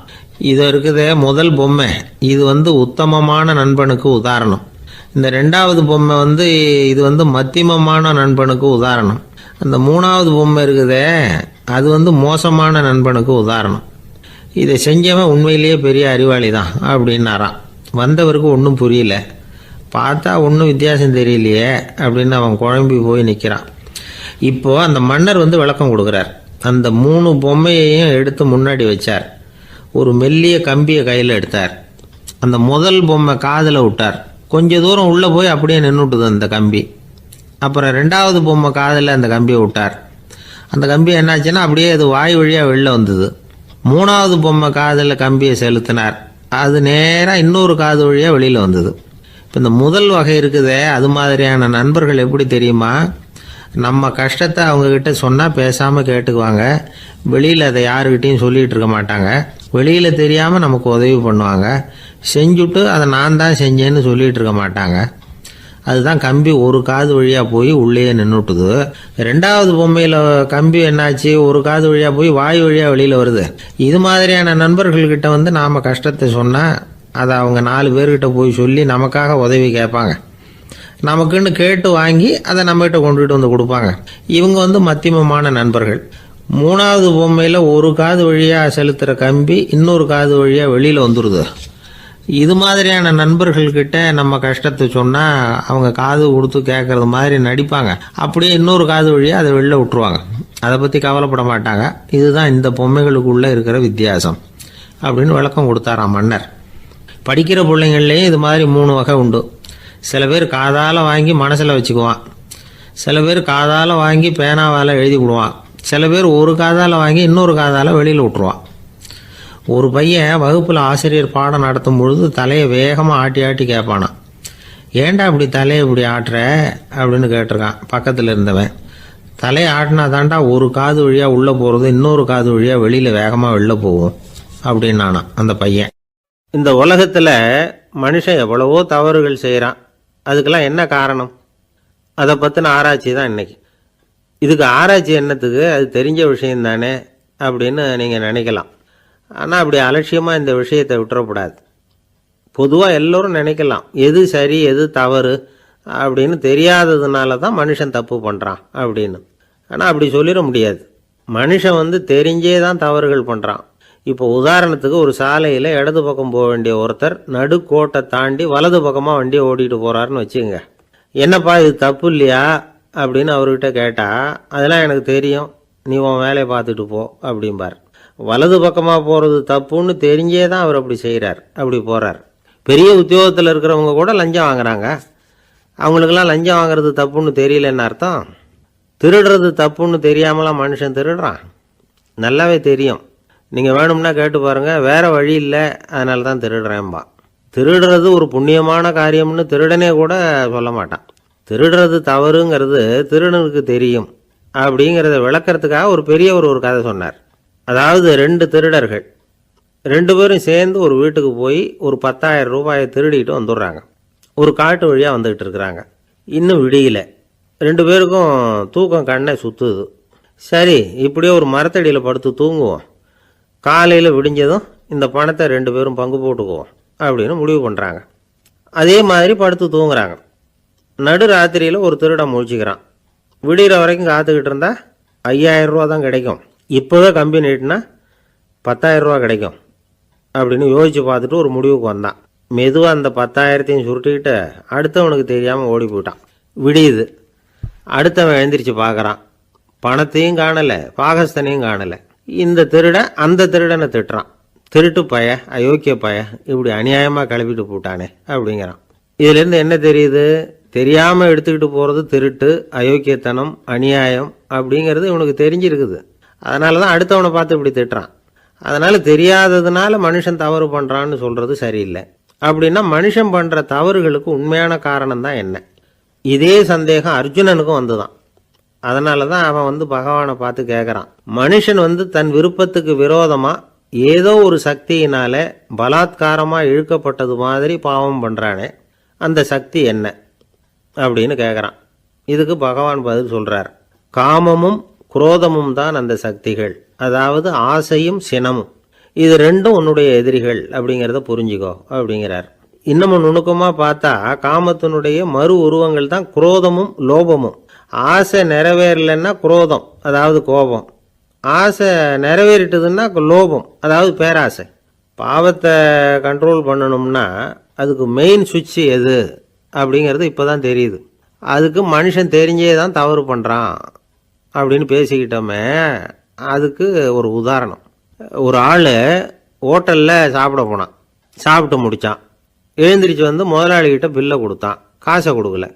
இது இருக்குதே முதல் பொம்மை, இது உத்தமமான நண்பனுக்கு உதாரணம். இந்த ரெண்டாவது பொம்மை இது மத்தியமமான நண்பனுக்கு உதாரணம். அந்த மூணாவது பொம்மை இருக்குதே அது மோசமான நண்பனுக்கு உதாரணம். இதை செஞ்சவன் உண்மையிலேயே பெரிய அறிவாளி தான் அப்படின்னாராம். வந்தவருக்கு ஒன்றும் புரியல. பார்த்தா ஒன்றும் வித்தியாசம் தெரியலையே அப்படின்னு அவன் குழம்பி போய் நிற்கிறான். இப்போது அந்த மன்னர் விளக்கம் கொடுக்குறார். அந்த மூணு பொம்மையையும் எடுத்து முன்னாடி வச்சார். ஒரு மெல்லிய கம்பியை கையில் எடுத்தார். அந்த முதல் பொம்மை காதில் விட்டார். கொஞ்ச தூரம் உள்ளே போய் அப்படியே நின்றுட்டுது அந்த கம்பி. அப்புறம் ரெண்டாவது பொம்மை காதில் அந்த கம்பியை விட்டார். அந்த கம்பி என்னாச்சுன்னா அப்படியே அது வாய் வழியாக வெளில வந்தது. மூணாவது பொம்மை காதில் கம்பியை செலுத்தினார். அது நேராக இன்னொரு காது வழியாக வெளியில் வந்தது. இப்போ இந்த முதல் வகை இருக்குதே, அது மாதிரியான நண்பர்கள் எப்படி தெரியுமா? நம்ம கஷ்டத்தை அவங்கக்கிட்ட சொன்னால் பேசாமல் கேட்டுக்குவாங்க. வெளியில் அதை யாருக்கிட்டையும் சொல்லிகிட்டு இருக்க மாட்டாங்க. வெளியில் தெரியாமல் நமக்கு உதவி பண்ணுவாங்க. செஞ்சுட்டு அதை நான் தான் செஞ்சேன்னு சொல்லிகிட்டு இருக்க மாட்டாங்க. அதுதான் கம்பி ஒரு காது வழியாக போய் உள்ளே நின்றுட்டுது. ரெண்டாவது பொம்மையில் கம்பி என்னாச்சு, ஒரு காது வழியாக போய் வாய் வழியாக வெளியில் வருது. இது மாதிரியான நண்பர்கள்கிட்ட நாம் கஷ்டத்தை சொன்னால் அதை அவங்க 4 பேர்கிட்ட போய் சொல்லி நமக்காக உதவி கேட்பாங்க. நமக்குன்னு கேட்டு வாங்கி அதை நம்மகிட்ட கொண்டுகிட்டு கொடுப்பாங்க. இவங்க மத்தியமமான நண்பர்கள். மூணாவது பொம்மையில் ஒரு காது வழியாக செலுத்துகிற கம்பி இன்னொரு காது வழியாக வெளியில் வந்துடுது. இது மாதிரியான நண்பர்கள்கிட்ட நம்ம கஷ்டத்தை சொன்னால் அவங்க காது கொடுத்து கேட்குறது மாதிரி நடிப்பாங்க. அப்படியே இன்னொரு காது வழியாக அதை வெளில விட்டுருவாங்க. அதை பற்றி கவலைப்பட மாட்டாங்க. இதுதான் இந்த பொம்மைகளுக்குள்ளே இருக்கிற வித்தியாசம் அப்படின்னு விளக்கம் கொடுத்தாராம் மன்னர். படிக்கிற பிள்ளைங்கள்லேயும் இது மாதிரி 3 வகை உண்டு. சில பேர் காதால் வாங்கி மனசில் வச்சுக்குவான். சில பேர் காதால் வாங்கி பேனாவால் எழுதி விடுவான். சில பேர் ஒரு காதால் வாங்கி இன்னொரு காதால் வெளியில் விட்டுருவான். ஒரு பையன் வகுப்பில் ஆசிரியர் பாடம் நடத்தும் பொழுது தலையை வேகமாக ஆட்டி ஆட்டி கேட்பானான். ஏன்டா இப்படி தலையை இப்படி ஆட்டுற அப்படின்னு கேட்டிருக்கான் பக்கத்தில் இருந்தவன். தலையை ஆட்டினா தாண்டா ஒரு காது வழியாக உள்ளே போகிறது, இன்னொரு காது வழியாக வெளியில் வேகமாக வெளில போகும் அப்படின்னானா அந்த பையன். இந்த உலகத்தில் மனுஷன் எவ்வளவோ தவறுகள் செய்கிறான். அதுக்கெல்லாம் என்ன காரணம்? அதை பற்றின ஆராய்ச்சி தான் இன்றைக்கி. இதுக்கு ஆராய்ச்சி என்னத்துக்கு, அது தெரிஞ்ச விஷயம் தானே அப்படின்னு நீங்கள் நினைக்கலாம். ஆனால் அப்படி அலட்சியமாக இந்த விஷயத்தை விட்டுறக்கூடாது. பொதுவாக எல்லோரும் நினைக்கலாம் எது சரி எது தவறு அப்படின்னு தெரியாததுனால தான் மனுஷன் தப்பு பண்ணுறான் அப்படின்னு. ஆனால் அப்படி சொல்லிட முடியாது. மனுஷன் தெரிஞ்சே தான் தவறுகள் பண்ணுறான். இப்போ உதாரணத்துக்கு ஒரு சாலையில் இடது பக்கம் போக வேண்டிய ஒருத்தர் நடுக்கோட்டை தாண்டி வலது பக்கமாக வண்டியை ஓட்டிகிட்டு போகிறாருன்னு வச்சுக்கோங்க. என்னப்பா இது தப்பு இல்லையா அப்படின்னு அவர்கிட்ட கேட்டால், அதெல்லாம் எனக்கு தெரியும், நீ உன் வேலையை பார்த்துட்டு போ அப்படிம்பார். வலது பக்கமாக போகிறது தப்புன்னு தெரிஞ்சே தான் அவர் அப்படி செய்கிறார், அப்படி போகிறார். பெரிய உத்தியோகத்தில் இருக்கிறவங்க கூட லஞ்சம் வாங்குறாங்க. அவங்களுக்கெல்லாம் லஞ்சம் வாங்குறது தப்புன்னு தெரியலன்னு அர்த்தம். திருடுறது தப்புன்னு தெரியாமலாம் மனுஷன் திருடுறான். நல்லாவே தெரியும். நீங்கள் வேணும்னா கேட்டு பாருங்கள், வேறு வழி இல்லை அதனால தான் திருடுறேன்பா. திருடுறது ஒரு புண்ணியமான காரியம்னு திருடனே கூட சொல்ல மாட்டான். திருடுறது தவறுங்கிறது திருடனுக்கு தெரியும் அப்படிங்கிறத விளக்கிறதுக்காக ஒரு பெரியவர் ஒரு கதை சொன்னார். அதாவது 2 திருடர்கள் 2 பேரும் சேர்ந்து ஒரு வீட்டுக்கு போய் ஒரு 10,000 ரூபாயை திருடிட்டு வந்துடுறாங்க. ஒரு காட்டு வழியாக வந்துக்கிட்டு இருக்கிறாங்க. இன்னும் விடியல. 2 பேருக்கும் தூக்கம் கண்ணை சுற்றுது. சரி, இப்படியே ஒரு மரத்தடியில் படுத்து தூங்குவோம், காலையில் விடிஞ்சதும் இந்த பணத்தை 2 பேரும் பங்கு போட்டுக்குவோம் அப்படின்னு முடிவு பண்ணுறாங்க. அதே மாதிரி படுத்து தூங்குறாங்க. நடு ராத்திரியில் ஒரு திருடன் முழிச்சிக்கிறான். விடிகிற வரைக்கும் காத்துக்கிட்டு இருந்தால் 5,000 ரூபா தான் கிடைக்கும், இப்போவே கம்பி நீட்டினா 10,000 ரூபா கிடைக்கும் அப்படின்னு யோசித்து பார்த்துட்டு ஒரு முடிவுக்கு வந்தான். மெதுவாக அந்த 10,000த்தையும் சுருட்டிக்கிட்டு அடுத்தவனுக்கு தெரியாமல் ஓடி போயிட்டான். விடியுது. அடுத்தவன் எழுந்திரிச்சு பார்க்குறான். பணத்தையும் காணலை, பாகஸ்தனையும் காணலை. இந்த திருடன் அந்த திருடனை திட்டுறான். திருட்டு பய, அயோக்கிய பய, இப்படி அநியாயமாக கிளப்பிட்டு போட்டானே அப்படிங்கிறான். இதுலேருந்து என்ன தெரியுது? தெரியாமல் எடுத்துக்கிட்டு போகிறது திருட்டு, அயோக்கியத்தனம், அநியாயம் அப்படிங்கிறது இவனுக்கு தெரிஞ்சிருக்குது. அதனால தான் அடுத்தவனை பார்த்து இப்படி திட்டுறான். அதனால் தெரியாததுனால மனுஷன் தவறு பண்ணுறான்னு சொல்கிறது சரியில்லை. அப்படின்னா மனுஷன் பண்ணுற தவறுகளுக்கு உண்மையான காரணம் தான் என்ன? இதே சந்தேகம் அர்ஜுனனுக்கும் வந்துதான். அதனால தான் அவன் பகவானை பார்த்து கேட்குறான், மனுஷன் தன் விருப்பத்துக்கு விரோதமாக ஏதோ ஒரு சக்தியினால பலாத்காரமாக இழுக்கப்பட்டது மாதிரி பாவம் பண்ணுறானே, அந்த சக்தி என்ன அப்படின்னு கேட்குறான். இதுக்கு பகவான் பதில் சொல்கிறார், காமமும் குரோதமும் தான் அந்த சக்திகள், அதாவது ஆசையும் சினமும். இது ரெண்டும் உன்னுடைய எதிரிகள் அப்படிங்கிறத புரிஞ்சுக்கோ அப்படிங்கிறார். இன்னமும் நுணுக்கமாக பார்த்தா காமத்தினுடைய மறு உருவங்கள் தான் குரோதமும் லோபமும். ஆசை நிறைவேறலைன்னா குரோதம், அதாவது கோபம். ஆசை நிறைவேறிட்டதுன்னா லோபம், அதாவது பேராசை. பாவத்தை கண்ட்ரோல் பண்ணணும்னா அதுக்கு மெயின் சுவிட்ச் எது அப்படிங்கிறது இப்போ தான் தெரியுது. அதுக்கு மனுஷன் தெரிஞ்சே தான் தவறு பண்ணுறான் அப்படின்னு பேசிக்கிட்டோமே. அதுக்கு ஒரு உதாரணம், ஒரு ஆள் ஹோட்டலில் சாப்பிட போனான். சாப்பிட்டு முடித்தான். எழுந்திரிச்சு முதலாளிகிட்ட பில்லை கொடுத்தான். காசை கொடுக்கல.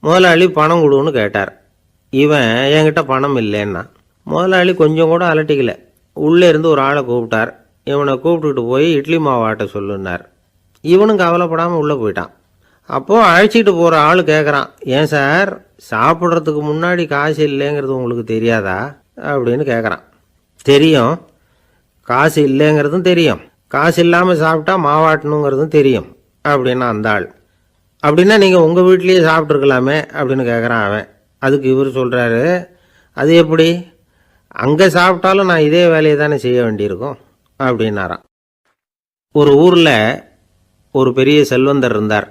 முதலாளி பணம் கொடுன்னு கேட்டார். இவன் என்கிட்ட பணம் இல்லைன்னா. முதலாளி கொஞ்சம் கூட அலட்டிக்கல. உள்ளே இருந்து ஒரு ஆளை கூப்பிட்டார். இவனை கூப்பிட்டுட்டு போய் இட்லி மாவு ஆட்ட சொல்லுன்னார். இவனும் கவலைப்படாமல் உள்ளே போயிட்டான். அப்போது அழைச்சிட்டு போகிற ஆள் கேட்குறான், ஏன் சார் சாப்பிட்றதுக்கு முன்னாடி காசு இல்லைங்கிறது உங்களுக்கு தெரியாதா அப்படின்னு கேட்குறான். தெரியும், காசு இல்லைங்கிறதும் தெரியும், காசு இல்லாமல் சாப்பிட்டா மாவாட்டணுங்கிறதும் தெரியும் அப்படின்னா அந்த ஆள். அப்படின்னா நீங்கள் உங்கள் வீட்லேயே சாப்பிட்ருக்கலாமே அப்படின்னு கேட்குறான் அவன். அதுக்கு இவர் சொல்கிறாரு, அது எப்படி, அங்கே சாப்பிட்டாலும் நான் இதே வேலையை தானே செய்ய வேண்டியிருக்கும் அப்படின்னாராம். ஒரு ஊரில் ஒரு பெரிய செல்வந்தர் இருந்தார்.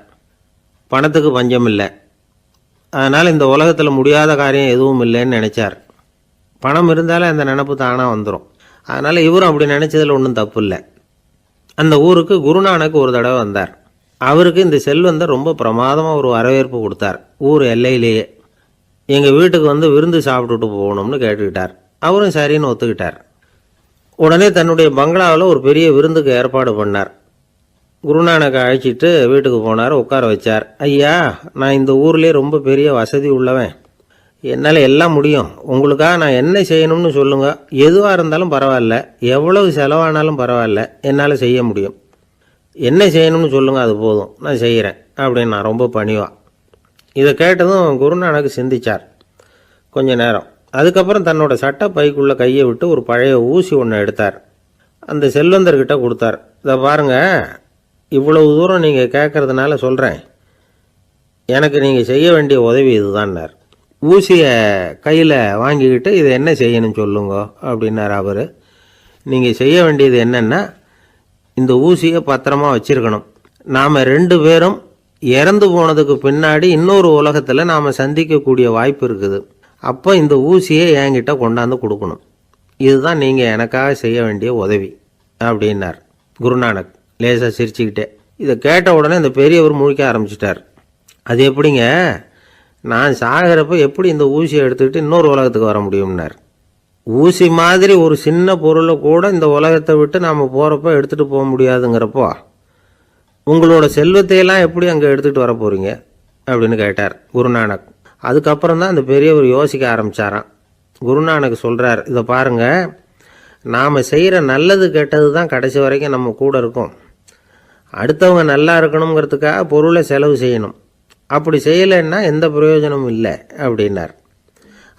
பணத்துக்கு பஞ்சம் இல்லை. அதனால் இந்த உலகத்தில் முடியாத காரியம் எதுவும் இல்லைன்னு நினச்சார். பணம் இருந்தாலும் அந்த நினப்பு தானாக வந்துடும். அதனால் இவரும் அப்படி நினச்சதில் ஒன்றும் தப்பு இல்லை. அந்த ஊருக்கு குருநானக் ஒரு தடவை வந்தார். அவருக்கு இந்த செல்வந்தர் ரொம்ப பிரமாதமாக ஒரு வரவேற்பு கொடுத்தார். ஊர் எல்லையிலேயே எங்கள் வீட்டுக்கு விருந்து சாப்பிட்டுட்டு போகணும்னு கேட்டுக்கிட்டார். அவரும் சரின்னு ஒத்துக்கிட்டார். உடனே தன்னுடைய பங்களாவில் ஒரு பெரிய விருந்துக்கு ஏற்பாடு பண்ணார். குருநானக்கை அழைச்சிட்டு வீட்டுக்கு போனார். உட்கார வச்சார். ஐயா, நான் இந்த ஊர்லேயே ரொம்ப பெரிய வசதி உள்ளவன். என்னால் எல்லாம் முடியும். உங்களுக்காக நான் என்ன செய்யணும்னு சொல்லுங்கள். எதுவாக இருந்தாலும் பரவாயில்ல, எவ்வளவு செலவானாலும் பரவாயில்ல, என்னால் செய்ய முடியும். என்ன செய்யணும்னு சொல்லுங்கள், அது போதும், நான் செய்கிறேன் அப்படின்னு நான் ரொம்ப பணிவா. இதை கேட்டதும் குருநானக் சிந்திச்சார் கொஞ்ச நேரம். அதுக்கப்புறம் தன்னோட சட்டை பைக்குள்ளே கையை விட்டு ஒரு பழைய ஊசி ஒன்று எடுத்தார். அந்த செல்வந்தர்கிட்ட கொடுத்தார். இதை பாருங்கள், இவ்வளவு தூரம் நீங்கள் கேட்கறதுனால சொல்கிறேன், எனக்கு நீங்கள் செய்ய வேண்டிய உதவி இதுதான்னார். ஊசியை கையில் வாங்கிக்கிட்டு இதை என்ன செய்யணும்னு சொல்லுங்க அப்படின்னார் அவர். நீங்கள் செய்ய வேண்டியது என்னென்னா, இந்த ஊசியை பத்திரமா வச்சிருக்கணும். நாம் 2 பேரும் இறந்து போனதுக்கு பின்னாடி இன்னொரு உலகத்தில் நாம் சந்திக்கக்கூடிய வாய்ப்பு இருக்குது. அப்போ இந்த ஊசியை என்கிட்ட கொண்டாந்து கொடுக்கணும். இதுதான் நீங்கள் எனக்காக செய்ய வேண்டிய உதவி அப்படின்னார் குருநானக் லேசாக சிரிச்சுக்கிட்டே. இதை கேட்ட உடனே இந்த பெரியவர் முழிக்க ஆரம்பிச்சிட்டார். அது எப்படிங்க, நான் சாகிறப்ப எப்படி இந்த ஊசியை எடுத்துக்கிட்டு இன்னொரு உலகத்துக்கு வர முடியும்னார். ஊசி மாதிரி ஒரு சின்ன பொருளை கூட இந்த உலகத்தை விட்டு நாம் போகிறப்ப எடுத்துகிட்டு போக முடியாதுங்கிறப்போ உங்களோட செல்வத்தையெல்லாம் எப்படி அங்கே எடுத்துகிட்டு வர போகிறீங்க அப்படின்னு கேட்டார் குருநானக். அதுக்கப்புறம் தான் அந்த பெரியவர் யோசிக்க ஆரம்பித்தாராம். குருநானக் சொல்கிறார், இதை பாருங்கள், நாம் செய்கிற நல்லது கெட்டது தான் கடைசி வரைக்கும் நம்ம கூட இருக்கும். அடுத்தவங்க நல்லா இருக்கணுங்கிறதுக்காக பொருளை செலவு செய்யணும். அப்படி செய்யலைன்னா எந்த பிரயோஜனமும் இல்லை அப்படின்னார்.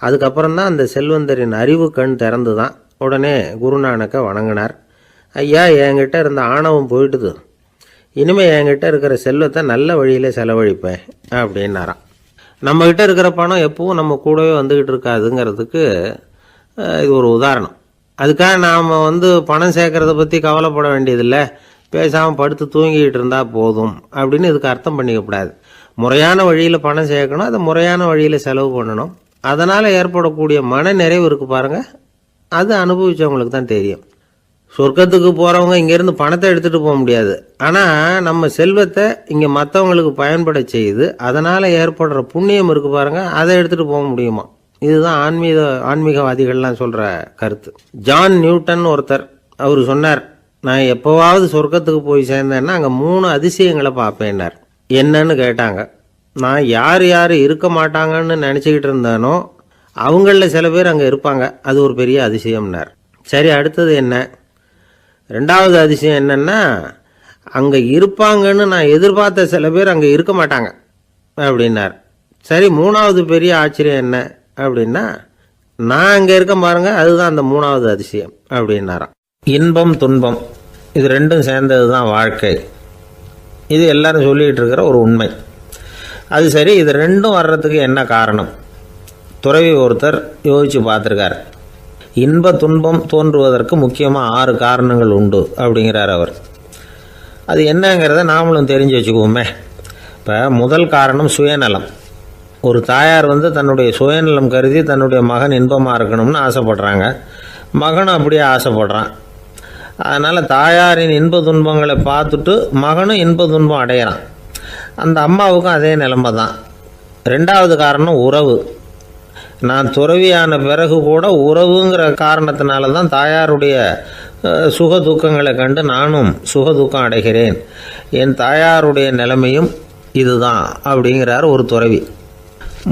அதுக்கப்புறம் தான் அந்த செல்வந்தரின் அறிவு கண் திறந்து தான். உடனே குருநானக்கை வணங்கினார். ஐயா, என்கிட்ட இருந்த ஆணவம் போயிட்டுது. இனிமேல் என்கிட்ட இருக்கிற செல்வத்தை நல்ல வழியில் செலவழிப்பேன் அப்படின்னாராம். நம்மக்கிட்ட இருக்கிற பணம் எப்பவும் நம்ம கூடவே வந்துக்கிட்டு இருக்காதுங்கிறதுக்கு இது ஒரு உதாரணம். அதுக்காக நாம் பணம் சேர்க்கறத பற்றி கவலைப்பட வேண்டியதில்லை, பேசாமல் படுத்து தூங்கிக்கிட்டு இருந்தால் போதும் அப்படின்னு இதுக்கு அர்த்தம் பண்ணிக்கக்கூடாது. முறையான வழியில் பணம் சேர்க்கணும், அதை முறையான வழியில் செலவு பண்ணணும். அதனால் ஏற்படக்கூடிய மன நிறைவு இருக்குது பாருங்கள், அது அனுபவித்தவங்களுக்கு தான் தெரியும். சொர்க்கத்துக்கு போகிறவங்க இங்கேருந்து பணத்தை எடுத்துகிட்டு போக முடியாது. ஆனால் நம்ம செல்வத்தை இங்கே மற்றவங்களுக்கு பயன்பட செய்து அதனால் ஏற்படுற புண்ணியம் இருக்குது பாருங்கள், அதை எடுத்துகிட்டு போக முடியுமா. இதுதான் ஆன்மீகவாதிகள்லாம் சொல்கிற கருத்து. ஜான் நியூட்டன் ஒருத்தர், அவர் சொன்னார், நான் எப்போவாவது சொர்க்கத்துக்கு போய் சேர்ந்தேன்னா அங்கே 3 அதிசயங்களை பார்ப்பேன்னார். என்னன்னு கேட்டாங்க. நான் யார் யார் இருக்க மாட்டாங்கன்னு நினச்சிக்கிட்டு இருந்தானோ அவங்களில் சில பேர் அங்கே இருப்பாங்க, அது ஒரு பெரிய அதிசயம்னார். சரி, அடுத்தது என்ன? ரெண்டாவது அதிசயம் என்னென்னா, அங்கே இருப்பாங்கன்னு நான் எதிர்பார்த்த சில பேர் அங்கே இருக்க மாட்டாங்க அப்படின்னார். சரி, மூணாவது பெரிய ஆச்சரியம் என்ன அப்படின்னா, நான் அங்கே இருக்க பாருங்க, அதுதான் அந்த மூணாவது அதிசயம் அப்படின்னாராம். இன்பம் துன்பம் இது ரெண்டும் சேர்ந்தது தான் வாழ்க்கை. இது எல்லாரும் சொல்லிகிட்டு இருக்கிற ஒரு உண்மை. அது சரி, இது ரெண்டும் வர்றதுக்கு என்ன காரணம்? துறவி ஒருத்தர் யோசித்து பார்த்துருக்கார். இன்ப துன்பம் தோன்றுவதற்கு முக்கியமாக 6 காரணங்கள் உண்டு அப்படிங்கிறார் அவர். அது என்னங்கிறத நாமளும் தெரிஞ்சு வச்சுக்குவோமே. இப்போ முதல் காரணம் சுயநலம். ஒரு தாயார் தன்னுடைய சுயநலம் கருதி தன்னுடைய மகன் இன்பமாக இருக்கணும்னு ஆசைப்படுறாங்க. மகனும் அப்படியே ஆசைப்படுறான். அதனால் தாயாரின் இன்ப துன்பங்களை பார்த்துட்டு மகனும் இன்ப துன்பம் அடையிறான். அந்த அம்மாவுக்கும் அதே நிலைமை தான். ரெண்டாவது காரணம் உறவு. நான் துறவியான பிறகு கூட உறவுங்கிற காரணத்தினால தான் தாயாருடைய சுக துக்கங்களை கண்டு நானும் சுக துக்கம் அடைகிறேன். என் தாயாருடைய நிலைமையும் இதுதான் அப்படிங்கிறார் ஒரு துறவி.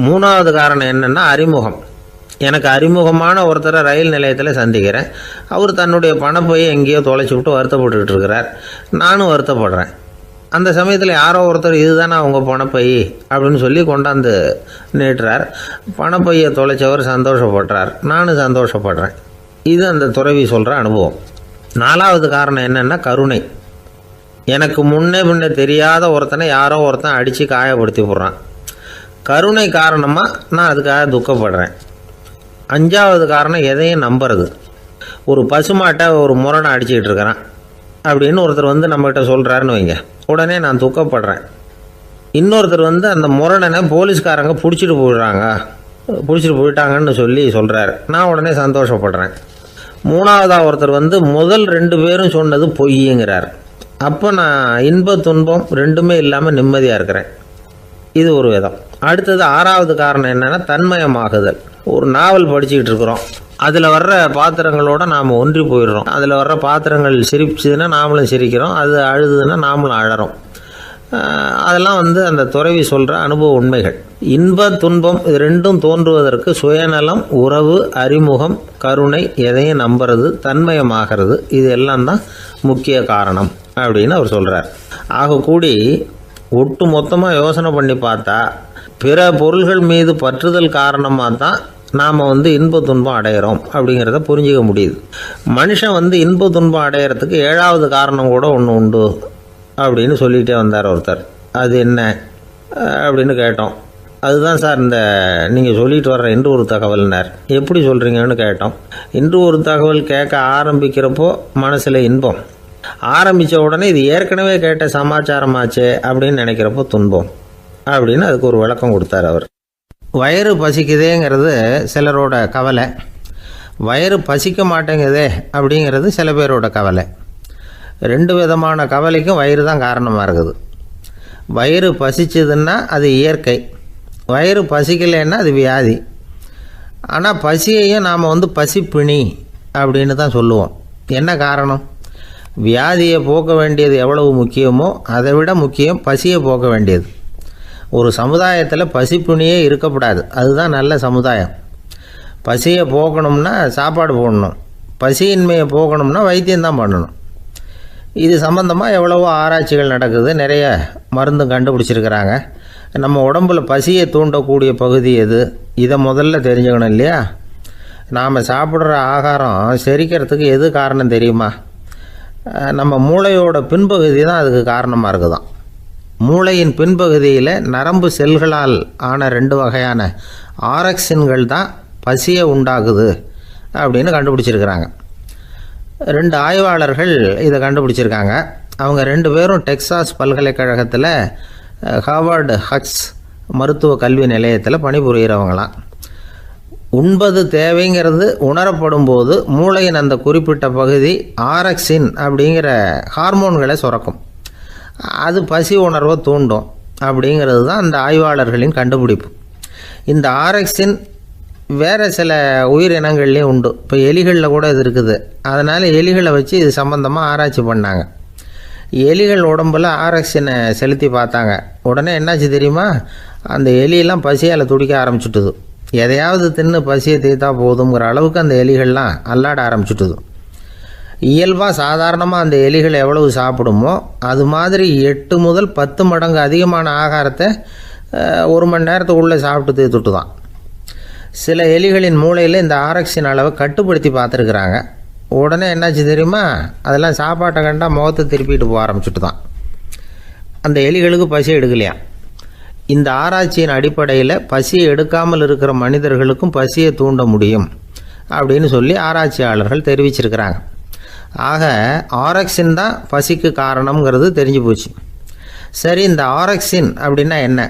மூணாவது காரணம் என்னென்னா அறிமுகம். எனக்கு அறிமுகமான ஒருத்தரை ரயில் நிலையத்தில் சந்திக்கிறேன். அவர் தன்னுடைய பணப்பையை எங்கேயோ தொலைச்சி விட்டு வருத்தப்பட்டுக்கிட்டு இருக்கிறார். நானும் வருத்தப்படுறேன். அந்த சமயத்தில் யாரோ ஒருத்தர் இதுதானே அவங்க பணப்பை அப்படின்னு சொல்லி கொண்டாந்து நீட்டுறார். பணப்பையை தொலைச்சவர் சந்தோஷப்படுறார், நானும் சந்தோஷப்படுறேன். இது அந்த துறவி சொல்கிற அனுபவம். நாலாவது காரணம் என்னென்னா கருணை. எனக்கு முன்னே தெரியாத ஒருத்தனை யாரோ ஒருத்தன் அடித்து காயப்படுத்தி போடுறான். கருணை காரணமாக நான் அதுக்காக துக்கப்படுறேன். அஞ்சாவது காரணம் எதையும் நம்புறது. ஒரு பசுமாட்டை ஒரு முரணை அடிச்சுக்கிட்டு இருக்கிறான் அப்படின்னு ஒருத்தர் நம்மகிட்ட சொல்கிறாருன்னு வைங்க, உடனே நான் துக்கப்படுறேன். இன்னொருத்தர் அந்த முரணனை போலீஸ்காரங்க பிடிச்சிட்டு போயிட்டாங்கன்னு சொல்கிறாரு, நான் உடனே சந்தோஷப்படுறேன். மூணாவதாக ஒருத்தர் முதல் 2 பேரும் சொன்னது பொய்யுங்கிறார். அப்போ நான் இன்ப துன்பம் ரெண்டுமே இல்லாமல் நிம்மதியாக இருக்கிறேன். இது ஒரு விதம். அடுத்தது 6வது காரணம் என்னென்னா தன்மயமாகுதல். ஒரு நாவல் படிச்சுக்கிட்டு இருக்கிறோம், அதில் வர்ற பாத்திரங்களோட நாம் ஒன்றி போயிடுறோம். அதில் வர்ற பாத்திரங்கள் சிரிச்சுதுன்னா நாமளும் சிரிக்கிறோம், அது அழுதுன்னா நாமளும் அழறோம். அதெல்லாம் அந்த துறவி சொல்கிற அனுபவ உண்மைகள். இன்ப துன்பம் இது ரெண்டும் தோன்றுவதற்கு சுயநலம், உறவு, அறிமுகம், கருணை, எதையும் நம்புறது, தன்மயமாகிறது, இது எல்லாம் தான் முக்கிய காரணம் அப்படின்னு அவர் சொல்கிறார். ஆகக்கூடி ஒட்டு மொத்தமாக யோசனை பண்ணி பார்த்தா பிற பொருள்கள் மீது பற்றுதல் காரணமாக தான் நாம் இன்ப துன்பம் அடையிறோம் அப்படிங்கிறத புரிஞ்சிக்க முடியுது. மனுஷன் இன்ப துன்பம் அடையிறதுக்கு 7வது காரணம் கூட ஒன்று உண்டு அப்படின்னு சொல்லிகிட்டே வந்தார் ஒருத்தர். அது என்ன அப்படின்னு கேட்டோம். அதுதான் சார் இந்த நீங்கள் சொல்லிட்டு வர்ற இன்று ஒரு தகவல்னார். எப்படி சொல்கிறீங்கன்னு கேட்டோம். இன்று ஒரு தகவல் கேட்க ஆரம்பிக்கிறப்போ மனசில் இன்பம், ஆரம்பித்த உடனே இது ஏற்கனவே கேட்ட சமாச்சாரமாச்சே அப்படின்னு நினைக்கிறப்போ துன்பம் அப்படின்னு அதுக்கு ஒரு விளக்கம் கொடுத்தார் அவர். வயிறு பசிக்குதேங்கிறது சிலரோட கவலை, வயிறு பசிக்க மாட்டேங்குதே அப்படிங்கிறது சில பேரோட கவலை. 2 விதமான கவலைக்கும் வயிறு தான் காரணமாக இருக்குது. வயிறு பசிச்சதுன்னா அது இயற்கை, வயிறு பசிக்கலைன்னா அது வியாதி. ஆனால் பசியையும் நாம் பசிப்பிணி அப்படின்னு தான் சொல்லுவோம். என்ன காரணம்? வியாதியை போக்க வேண்டியது எவ்வளவு முக்கியமோ அதை விட முக்கியம் பசியை போக்க வேண்டியது. ஒரு சமுதாயத்தில் பசிப்புணியே இருக்கக்கூடாது, அதுதான் நல்ல சமுதாயம். பசியை போக்கணும்னா சாப்பாடு போடணும், பசியின்மையை போக்கணும்னா வைத்தியம்தான் பண்ணணும். இது சம்பந்தமாக எவ்வளவோ ஆராய்ச்சிகள் நடக்குது, நிறைய மருந்து கண்டுபிடிச்சிருக்கிறாங்க. நம்ம உடம்புல பசியை தூண்டக்கூடிய பகுதி எது, இதை முதல்ல தெரிஞ்சுக்கணும் இல்லையா? நாம் சாப்பிட்ற ஆகாரம் செரிக்கிறதுக்கு எது காரணம் தெரியுமா? நம்ம மூளையோட பின்பகுதி தான் அதுக்கு காரணமாக இருக்குதாம். மூளையின் பின்பகுதியில் நரம்பு செல்களால் ஆன 2 வகையான ஆரக்சின்கள் தான் பசியை உண்டாகுது அப்படின்னு கண்டுபிடிச்சிருக்கிறாங்க. 2 ஆய்வாளர்கள் இதை கண்டுபிடிச்சிருக்காங்க. அவங்க 2 பேரும் டெக்சாஸ் பல்கலைக்கழகத்தில் ஹார்வர்டு ஹக்ஸ் மருத்துவ கல்வி நிலையத்தில் பணிபுரிகிறவங்களாம். உண்பது தேவைங்கிறது உணரப்படும் போது மூளையின் அந்த குறிப்பிட்ட பகுதி ஆரக்சின் அப்படிங்கிற ஹார்மோன்களை சுரக்கும். அது பசி உணர்வை தூண்டும் அப்படிங்கிறது தான் அந்த ஆய்வாளர்களின் கண்டுபிடிப்பு. இந்த ஆரக்சின் வேறு சில உயிரினங்கள்லேயும் உண்டு. இப்போ எலிகளில் கூட இது இருக்குது. அதனால் எலிகளை வச்சு இது சம்பந்தமாக ஆராய்ச்சி பண்ணாங்க. எலிகள் உடம்பில் ஆரக்சினை செலுத்தி பார்த்தாங்க. உடனே என்னாச்சு தெரியுமா? அந்த எலியெல்லாம் பசியால் துடிக்க ஆரம்பிச்சுட்டுது. எதையாவது தின்னு பசியை தீர்த்தா போதுங்கிற அளவுக்கு அந்த எலிகள்லாம் அல்லாட ஆரம்பிச்சுட்டுது. இயல்பாக சாதாரணமாக அந்த எலிகள் எவ்வளவு சாப்பிடுமோ அது மாதிரி 8 முதல் 10 மடங்கு அதிகமான ஆகாரத்தை 1 மணி நேரத்துக்குள்ளே சாப்பிட்டு தீர்த்துட்டு தான். சில எலிகளின் மூளையில் இந்த ஆரக்சின் அளவை கட்டுப்படுத்தி பார்த்துருக்குறாங்க. உடனே என்னாச்சு தெரியுமா, அதெல்லாம் சாப்பாட்டை கண்டால் முகத்தை திருப்பிட்டு போக ஆரம்பிச்சுட்டு தான். அந்த எலிகளுக்கு பசி எடுக்கலையாம். இந்த ஆராய்ச்சியின் அடிப்படையில் பசியை எடுக்காமல் இருக்கிற மனிதர்களுக்கும் பசியை தூண்ட முடியும் அப்படின்னு சொல்லி ஆராய்ச்சியாளர்கள் தெரிவிச்சிருக்கிறாங்க. ஆக ஆரக்சின் தான் பசிக்கு காரணம்ங்கிறது தெரிஞ்சு போச்சு. சரி, இந்த ஆரக்சின் அப்படின்னா என்ன?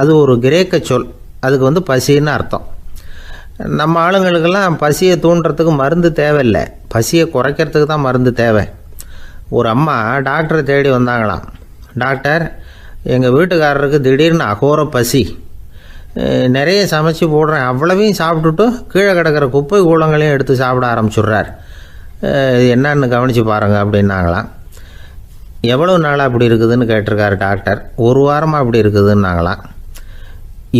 அது ஒரு கிரேக்க சொல். அதுக்கு பசின்னு அர்த்தம். நம்ம ஆளுங்களுக்கெல்லாம் பசியை தூண்டுறதுக்கு மருந்து தேவையில்லை, பசியை குறைக்கிறதுக்கு தான் மருந்து தேவை. ஒரு அம்மா டாக்டரை தேடி வந்தாங்களாம். டாக்டர், எங்கள் வீட்டுக்காரருக்கு திடீர்னு அகோர பசி, நிறைய சமைச்சு போடுறேன், அவ்வளவையும் சாப்பிட்டுட்டு கீழே கிடக்கிற குப்பை கூலங்களையும் எடுத்து சாப்பிட ஆரம்பிச்சுட்றார், என்னன்னு கவனித்து பாருங்கள் அப்படின்னாங்களாம். எவ்வளோ நாளாக அப்படி இருக்குதுன்னு கேட்டிருக்காரு டாக்டர். 1 வாரமாக அப்படி இருக்குதுன்னாங்களாம்.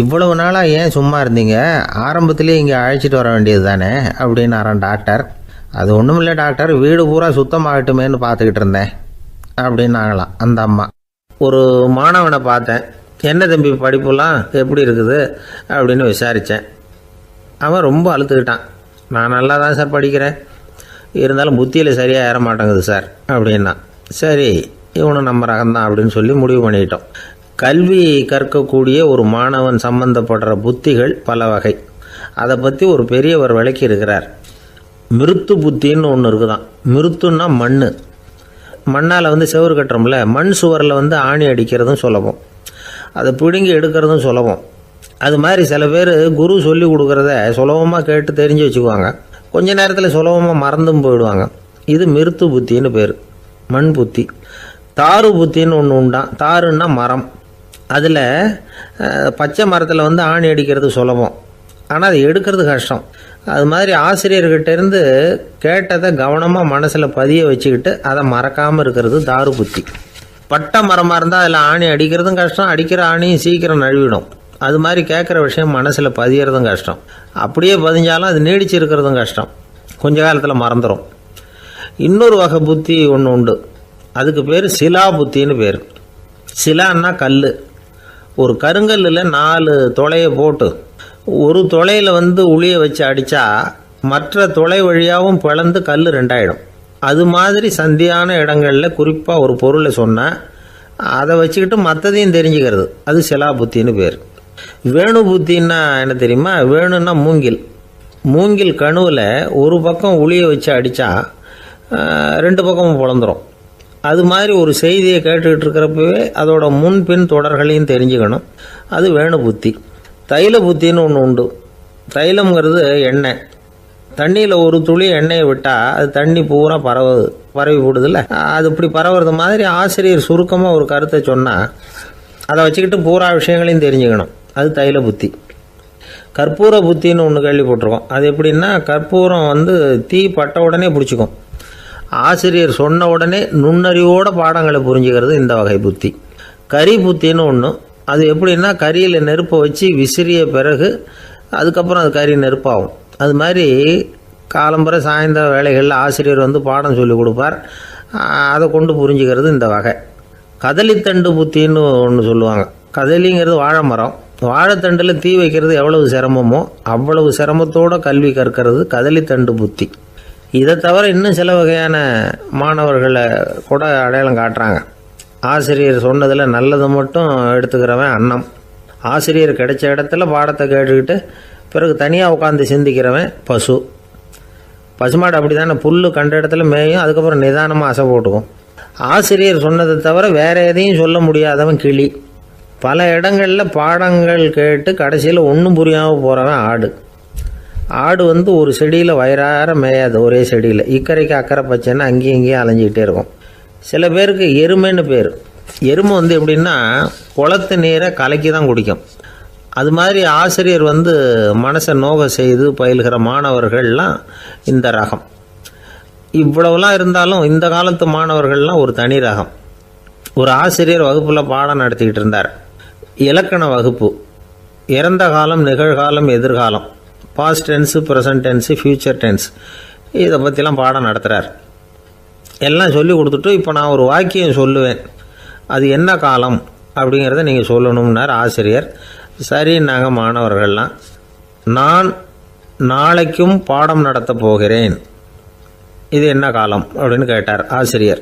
இவ்வளவு நாளாக ஏன் சும்மா இருந்தீங்க, ஆரம்பத்திலே இங்கே அழைச்சிட்டு வர வேண்டியது தானே அப்படின்னாரான் டாக்டர். அது ஒன்றும் இல்லை டாக்டர், வீடு பூரா சுத்தமாகட்டுமேன்னு பார்த்துக்கிட்டு இருந்தேன் அப்படின்னாங்களாம் அந்த அம்மா. ஒரு மாணவனை பார்த்தேன். என்ன தம்பி படிப்புலாம் எப்படி இருக்குது அப்படின்னு விசாரித்தேன். அவன் ரொம்ப அழுத்துக்கிட்டான். நான் நல்லா தான் சார் படிக்கிறேன், இருந்தாலும் புத்தியில் சரியாக ஏற மாட்டேங்குது சார் அப்படின்னா. சரி, இவனும் நம்ம ரகம்தான் அப்படின்னு சொல்லி முடிவு பண்ணிக்கிட்டோம். கல்வி கற்கக்கூடிய ஒரு மாணவன் சம்பந்தப்படுற புத்திகள் பல வகை. அதை பற்றி ஒரு பெரியவர் விளக்கி இருக்கிறார். மிருத்து புத்தின்னு ஒன்று இருக்குதான். மிருத்துன்னா மண்ணால் செவுறு கட்டுறோம்ல, மண் சுவரில் ஆணி அடிக்கிறதும் சுலபம், அதை பிடுங்கி எடுக்கிறதும் சுலபம். அது மாதிரி சில பேர் குரு சொல்லி கொடுக்குறத சுலபமாக கேட்டு தெரிஞ்சு வச்சுக்குவாங்க, கொஞ்ச நேரத்தில் சுலபமாக மறந்தும் போயிடுவாங்க. இது மிருத்து புத்தின்னு பேர், மண் புத்தி. தாரு புத்தின்னு ஒன்று உண்டான். தாருன்னா மரம். அதில் பச்சை மரத்தில் ஆணி அடிக்கிறது சுலபம், ஆனால் அதை எடுக்கிறது கஷ்டம். அது மாதிரி ஆசிரியர்கிட்டேருந்து கேட்டதை கவனமாக மனசில் பதிய வச்சுக்கிட்டு அதை மறக்காமல் இருக்கிறது தாரு புத்தி. பட்டை மரமாக இருந்தால் அதில் ஆணி அடிக்கிறதும் கஷ்டம், அடிக்கிற ஆணியும் சீக்கிரம் நழுவிடும். அது மாதிரி கேட்குற விஷயம் மனசில் பதியறதும் கஷ்டம், அப்படியே பதிஞ்சாலும் அது நீடிச்சு இருக்கிறதும் கஷ்டம், கொஞ்ச காலத்தில் மறந்துடும். இன்னொரு வகை புத்தி ஒன்று உண்டு, அதுக்கு பேர் சிலா புத்தின்னு பேர். சிலான்னா கல். ஒரு கருங்கல்லில் 4 துளையை போட்டு ஒரு துளையில் உளியை வச்சு அடித்தா மற்ற துளை வழியாகவும் பிளந்து கல் 2 ஆகிடும். அது மாதிரி சந்தியான இடங்களில் குறிப்பாக ஒரு பொருளை சொன்னால் அதை வச்சுக்கிட்டு மற்றதையும் தெரிஞ்சுக்கிறது, அது சிலா புத்தின்னு பேர். வேணு புத்தின்னா என்ன தெரியுமா? வேணுன்னா மூங்கில் கணுவில் ஒரு பக்கம் உளியை வச்சு அடித்தா 2 பக்கமும் பிளந்துடும். அது மாதிரி ஒரு செய்தியை கேட்டுக்கிட்டு இருக்கிறப்பவே அதோட முன்பின் தொடர்களையும் தெரிஞ்சுக்கணும், அது வேணு புத்தி. தைல புத்தின்னு ஒன்று உண்டு. தைலம்ங்கிறது எண்ணெய். தண்ணியில் ஒரு துளி எண்ணெயை விட்டால் அது தண்ணி பூரா பரவி போடுதில்ல, அது இப்படி பரவுறது மாதிரி ஆசிரியர் சுருக்கமாக ஒரு கருத்தை சொன்னால் அதை வச்சுக்கிட்டு பூரா விஷயங்களையும் தெரிஞ்சுக்கணும், அது தைல புத்தி. கற்பூர புத்தின்னு ஒன்று கேள்விப்பட்டிருக்கோம். அது எப்படின்னா, கற்பூரம் தீ பட்ட உடனே பிடிச்சிக்கும். ஆசிரியர் சொன்ன உடனே நுண்ணறிவோட பாடங்களை புரிஞ்சுக்கிறது இந்த வகை புத்தி. கரி புத்தின்னு ஒன்று. அது எப்படின்னா, கரியில் நெருப்பை வச்சு விசிறிய பிறகு அதுக்கப்புறம் அது கறி நெருப்பாகும். அது மாதிரி காலம்பரை சாயந்தர வேலைகளில் ஆசிரியர் பாடம் சொல்லி கொடுப்பார், அதை கொண்டு புரிஞ்சுக்கிறது இந்த வகை. கதலித்தண்டு புத்தின்னு ஒன்று சொல்லுவாங்க. கதலிங்கிறது வாழை மரம். வாழைத்தண்டில் தீ வைக்கிறது எவ்வளவு சிரமமோ அவ்வளவு சிரமத்தோடு கல்வி கற்கிறது கதலித்தண்டு புத்தி. இதை தவிர இன்னும் சில வகையான மாணவர்களை கூட அடையாளம் காட்டுறாங்க. ஆசிரியர் சொன்னதில் நல்லதை மட்டும் எடுத்துக்கிறவன் அன்னம். ஆசிரியர் கிடைச்ச இடத்துல பாடத்தை கேட்டுக்கிட்டு பிறகு தனியாக உட்காந்து சிந்திக்கிறவன் பசு. பசுமாடு அப்படி தானே, புல் கண்ட இடத்துல மேயும், அதுக்கப்புறம் நிதானமாக அசை போட்டுக்கும். ஆசிரியர் சொன்னதை தவிர வேறு எதையும் சொல்ல முடியாதவன் கிளி. பல இடங்களில் பாடங்கள் கேட்டு கடைசியில் ஒன்றும் புரியாமல் போகிறவன் ஆடு. ஆடு ஒரு செடியில் வயிறார மேயாது, ஒரே செடியில் இக்கரைக்கு அக்கறை பச்சைன்னா அங்கேயும் இங்கேயும் அலைஞ்சிக்கிட்டே இருக்கும். சில பேருக்கு எருமைன்னு பேர். எருமை எப்படின்னா குளத்து நீரை கலக்கி தான் குடிக்கும். அது மாதிரி ஆசிரியர் மனசை நோக செய்து பயில்கிற மாணவர்கள்லாம் இந்த ரகம். இவ்வளவுலாம் இருந்தாலும் இந்த காலத்து மாணவர்கள்லாம் ஒரு தனி ரகம். ஒரு ஆசிரியர் வகுப்பில் பாடம் நடத்திக்கிட்டு இருந்தார். இலக்கண வகுப்பு. இறந்த காலம், நிகழ்காலம், எதிர்காலம், past tense, present tense, future tense, இதை பற்றிலாம் பாடம் நடத்துகிறார். எல்லாம் சொல்லி கொடுத்துட்டு இப்போ நான் ஒரு வாக்கியம் சொல்லுவேன், அது என்ன காலம் அப்படிங்கிறத நீங்கள் சொல்லணும்னார் ஆசிரியர். சரின்னாங்க மாணவர்கள்லாம். நான் நாளைக்கும் பாடம் நடத்தப் போகிறேன், இது என்ன காலம் அப்படின்னு கேட்டார் ஆசிரியர்.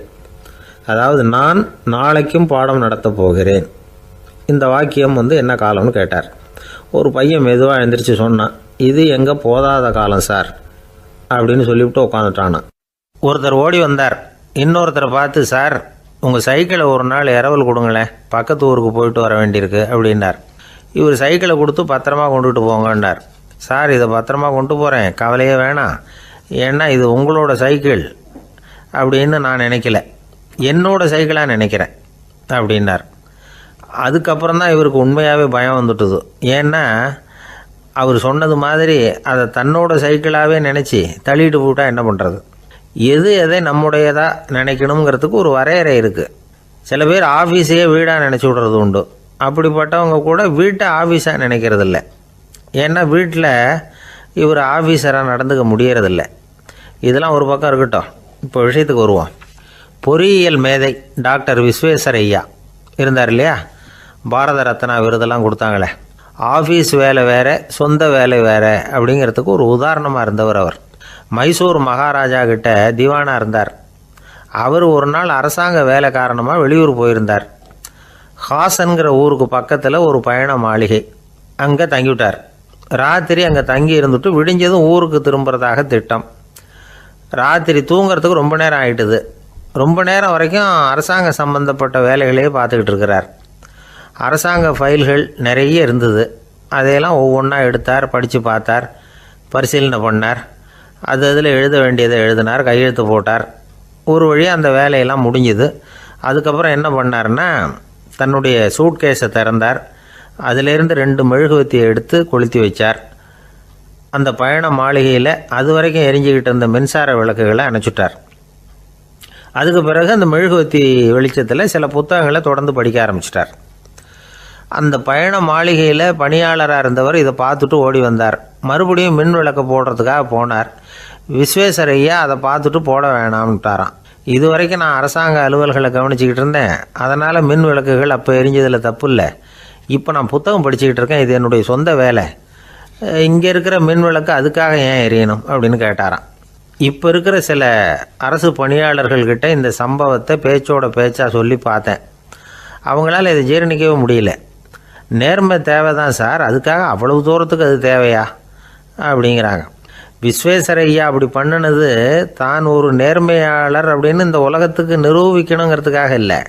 அதாவது நான் நாளைக்கும் பாடம் நடத்தப் போகிறேன், இந்த வாக்கியம் என்ன காலம்னு கேட்டார். ஒரு பையன் மெதுவாக எழுந்திரிச்சு சொன்னான், இது எங்கே போதாத காலம் சார் அப்படின்னு சொல்லிவிட்டு உட்காந்துட்டானான். ஒருத்தர் ஓடி வந்தார், இன்னொருத்தரை பார்த்து, சார் உங்கள் சைக்கிளை ஒரு நாள் இரவல் கொடுங்களேன், பக்கத்து ஊருக்கு போயிட்டு வர வேண்டியிருக்கு அப்படின்னார். இவர் சைக்கிளை கொடுத்து பத்திரமா கொண்டுட்டு போங்கன்னார். சார் இதை பத்திரமா கொண்டு போகிறேன், கவலையே வேணாம், ஏன்னா இது உங்களோட சைக்கிள் அப்படின்னு நான் நினைக்கல, என்னோட சைக்கிளாக நினைக்கிறேன் அப்படின்னார். அதுக்கப்புறம் தான் இவருக்கு உண்மையாகவே பயம் வந்துட்டுது. ஏன்னா அவர் சொன்னது மாதிரி அதை தன்னோட சைக்கிளாகவே நினச்சி தள்ளிட்டு போட்டால் என்ன பண்ணுறது? எது எதை நம்முடையதாக நினைக்கணுங்கிறதுக்கு ஒரு வரையறை இருக்குது. சில பேர் ஆஃபீஸையே வீடாக நினச்சி விடுறது உண்டு. அப்படிப்பட்டவங்க கூட வீட்டை ஆஃபீஸாக நினைக்கிறதில்ல. ஏன்னா வீட்டில் இவர் ஆஃபீஸராக நடந்துக்க முடியறதில்ல. இதெல்லாம் ஒரு பக்கம் இருக்கட்டும், இப்போ விஷயத்துக்கு வருவோம். பொறியியல் மேதை டாக்டர் விஸ்வேஸ்வரய்யா இருந்தார் இல்லையா, பாரத ரத்னா விருதெல்லாம் கொடுத்தாங்களே. ஆஃபீஸ் வேலை வேறு, சொந்த வேலை வேறு அப்படிங்கிறதுக்கு ஒரு உதாரணமாக இருந்தவர் அவர். மைசூர் மகாராஜா கிட்ட திவானாக இருந்தார். அவர் ஒரு நாள் அரசாங்க வேலை காரணமாக வெளியூர் போயிருந்தார். ஹாசன்கிற ஊருக்கு பக்கத்தில் ஒரு பயண மாளிகை, அங்கே தங்கிவிட்டார். ராத்திரி அங்கே தங்கி இருந்துட்டு விடிஞ்சதும் ஊருக்கு திரும்புறதாக திட்டம். ராத்திரி தூங்கிறதுக்கு ரொம்ப நேரம் ஆகிட்டுது. ரொம்ப நேரம் வரைக்கும் அரசாங்க சம்பந்தப்பட்ட வேலைகளையே பார்த்துக்கிட்டு இருக்கிறார். அரசாங்க ஃபைல்கள் நிறைய இருந்தது. அதையெல்லாம் ஒவ்வொன்றா எடுத்தார், படித்து பார்த்தார், பரிசீலனை பண்ணார். அதில் எழுத வேண்டியதை எழுதினார், கையெழுத்து போட்டார். ஒரு வழியாக அந்த வேலையெல்லாம் முடிஞ்சுது. அதுக்கப்புறம் என்ன பண்ணார்னா, தன்னுடைய சூட்கேஸை திறந்தார். அதிலேருந்து 2 மெழுகுவத்தியை எடுத்து கொளுத்தி வச்சார். அந்த பயண மாளிகையில் அது வரைக்கும் எரிஞ்சிக்கிட்டு இருந்த மின்சார விளக்குகளை அணைச்சிட்டார். அதுக்கு பிறகு அந்த மெழுகுவத்தி வெளிச்சத்தில் சில புத்தகங்களை தொடர்ந்து படிக்க ஆரம்பிச்சிட்டார். அந்த பயண மாளிகையில் பணியாளராக இருந்தவர் இதை பார்த்துட்டு ஓடி வந்தார். மறுபடியும் மின் விளக்கு போடுறதுக்காக போனார். விஸ்வேஸ்வரய்யா அதை பார்த்துட்டு போட வேணாம்ட்டாராம். இது வரைக்கும் நான் அரசாங்க அலுவல்களை கவனிச்சிக்கிட்டு இருந்தேன், அதனால் மின் விளக்குகள் அப்போ எரிஞ்சதில் தப்பு இல்லை. இப்போ நான் புத்தகம் படிச்சுக்கிட்டு இருக்கேன், இது என்னுடைய சொந்த வேலை, இங்கே இருக்கிற மின் விளக்கு அதுக்காக ஏன் எரியணும் அப்படின்னு கேட்டாராம். இப்போ இருக்கிற சில அரசு பணியாளர்கள்கிட்ட இந்த சம்பவத்தை பேச்சோட பேச்சாக சொல்லி பார்த்தேன். அவங்களால இதை ஜீரணிக்கவே முடியல. நேர்மை தேவை தான் சார், அதுக்காக அவ்வளவு தூரத்துக்கு அது தேவையா அப்படிங்கிறாங்க. விஸ்வேஸ்வரய்யா அப்படி பண்ணினது தான் ஒரு நேர்மையாளர் அப்படின்னு இந்த உலகத்துக்கு நிரூபிக்கணுங்கிறதுக்காக இல்லை.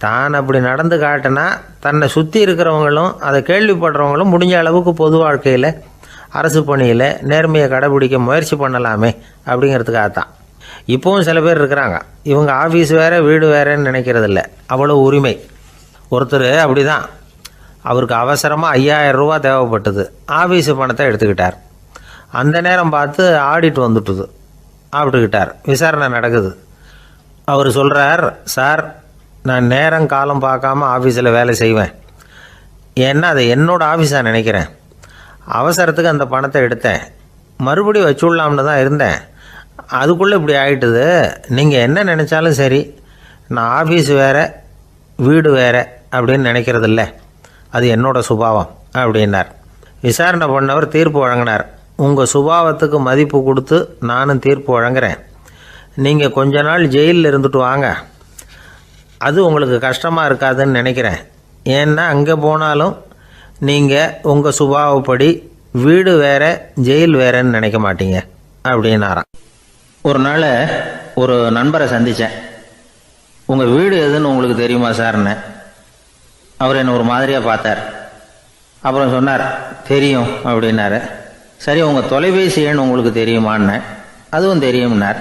தான் அப்படி நடந்து காட்டினா தன்னை சுற்றி இருக்கிறவங்களும் அதை கேள்விப்படுறவங்களும் முடிஞ்ச அளவுக்கு பொது வாழ்க்கையில் அரசு பணியில் நேர்மையை கடைபிடிக்க முயற்சி பண்ணலாமே அப்படிங்கிறதுக்காகத்தான். இப்போவும் சில பேர் இருக்கிறாங்க, இவங்க ஆஃபீஸ் வேறு வீடு வேறேன்னு நினைக்கிறதில்ல, அவ்வளோ உரிமை. ஒருத்தர் அப்படி தான், அவருக்கு அவசரமாக 5000 ரூபா தேவைப்பட்டது. ஆஃபீஸு பணத்தை எடுத்துக்கிட்டார். அந்த நேரம் பார்த்து ஆடிட் வந்துட்டுது, ஆப்பிட்டுக்கிட்டார். விசாரணை நடக்குது. அவர் சொல்கிறார், சார் நான் நேரம் காலம் பார்க்காம ஆஃபீஸில் வேலை செய்வேன், ஏன்னா அதை என்னோடய ஆஃபீஸாக நினைக்கிறேன். அவசரத்துக்கு அந்த பணத்தை எடுத்தேன், மறுபடியும் வச்சுடலாம்னு தான் இருந்தேன், அதுக்குள்ளே இப்படி ஆகிட்டுது. நீங்கள் என்ன நினச்சாலும் சரி, நான் ஆஃபீஸ் வேறு வீடு வேறு அப்படின்னு நினைக்கிறதில்ல, அது என்னோடய சுபாவம் அப்படின்னார். விசாரணை பண்ணவர் தீர்ப்பு வழங்கினார். உங்கள் சுபாவத்துக்கு மதிப்பு கொடுத்து நானும் தீர்ப்பு வழங்குறேன். நீங்கள் கொஞ்ச நாள் ஜெயிலில் இருந்துட்டு வாங்க, அது உங்களுக்கு கஷ்டமாக இருக்காதுன்னு நினைக்கிறேன். ஏன்னா அங்கே போனாலும் நீங்கள் உங்கள் சுபாவப்படி வீடு வேற ஜெயில் வேறன்னு நினைக்க மாட்டீங்க அப்படின்னாராம். ஒரு நாள் ஒரு நண்பரை சந்தித்தேன். உங்கள் வீடு எதுன்னு உங்களுக்கு தெரியுமா சார்ன்னு. அவர் என்னை ஒரு மாதிரியாக பார்த்தார். அப்புறம் சொன்னார், தெரியும் அப்படின்னாரு. சரி, உங்கள் தொலைபேசி எண் உங்களுக்கு தெரியுமான்னு. அதுவும் தெரியும்னார்.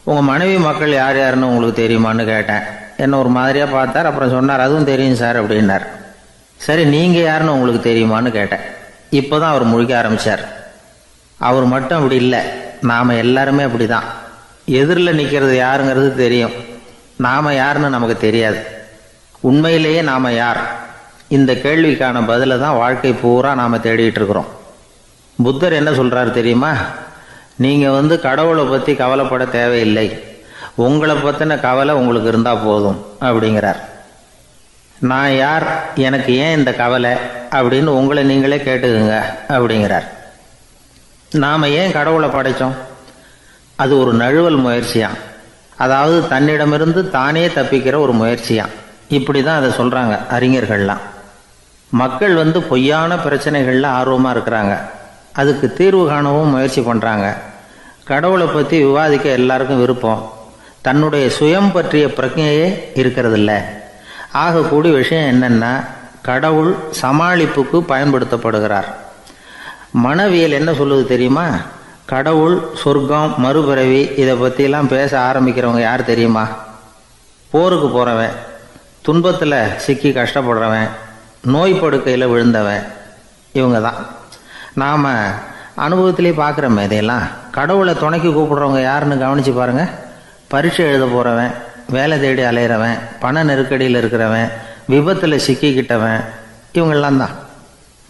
உங்கள் மனைவி மக்கள் யார் யாருன்னு உங்களுக்கு தெரியுமான்னு கேட்டேன். என்னை ஒரு மாதிரியாக பார்த்தார். அப்புறம் சொன்னார், அதுவும் தெரியும் சார் அப்படின்னார். சரி, நீங்கள் யாருன்னு உங்களுக்கு தெரியுமான்னு கேட்டேன். இப்போ தான் அவர் முழிக்க ஆரம்பித்தார். அவர் மட்டும் அப்படி இல்லை, நாம் எல்லாருமே அப்படி தான். எதிரில் நிற்கிறது யாருங்கிறது தெரியும், நாம் யாருன்னு நமக்கு தெரியாது. உண்மையிலேயே நாம் யார்? இந்த கேள்விக்கான பதிலை தான் வாழ்க்கை பூரா நாம் தேடிட்டு இருக்கிறோம். புத்தர் என்ன சொல்கிறார் தெரியுமா? நீங்கள் கடவுளை பற்றி கவலைப்பட தேவையில்லை, உங்களை பற்றின கவலை உங்களுக்கு இருந்தால் போதும் அப்படிங்கிறார். நான் யார், எனக்கு ஏன் இந்த கவலை அப்படின்னு உங்களை நீங்களே கேட்டுக்குங்க அப்படிங்கிறார். நாம் ஏன் கடவுளை படைத்தோம்? அது ஒரு நழுவல் முயற்சியாம். அதாவது தன்னிடமிருந்து தானே தப்பிக்கிற ஒரு முயற்சியாம். இப்படி தான் அதை சொல்கிறாங்க அறிஞர்கள்லாம். மக்கள் பொய்யான பிரச்சனைகளில் ஆர்வமாக இருக்கிறாங்க. அதுக்கு தீர்வு காணவும் முயற்சி பண்ணுறாங்க. கடவுளை பற்றி விவாதிக்க எல்லாருக்கும் விருப்பம். தன்னுடைய சுயம் பற்றிய பிரஜையே இருக்கிறதில்ல. ஆகக்கூடிய விஷயம் என்னென்னா, கடவுள் சமாளிப்புக்கு பயன்படுத்தப்படுகிறார். மனவியல் என்ன சொல்லுது தெரியுமா? கடவுள், சொர்க்கம், மறுபிறவி இதை பற்றிலாம் பேச ஆரம்பிக்கிறவங்க யார் தெரியுமா? போருக்கு போகிறவன், துன்பத்தில் சிக்கி கஷ்டப்படுறவன், நோய் படுக்கையில் விழுந்தவன், இவங்க தான். நாம் அனுபவத்திலே பார்க்குறோமே இதையெல்லாம். கடவுளை துணைக்கு கூப்பிடுறவங்க யாருன்னு கவனித்து பாருங்கள். பரீட்சை எழுத போகிறவன், வேலை தேடி அலையிறவன், பண நெருக்கடியில் இருக்கிறவன், விபத்தில் சிக்கிக்கிட்டவன், இவங்கெல்லாம் தான்.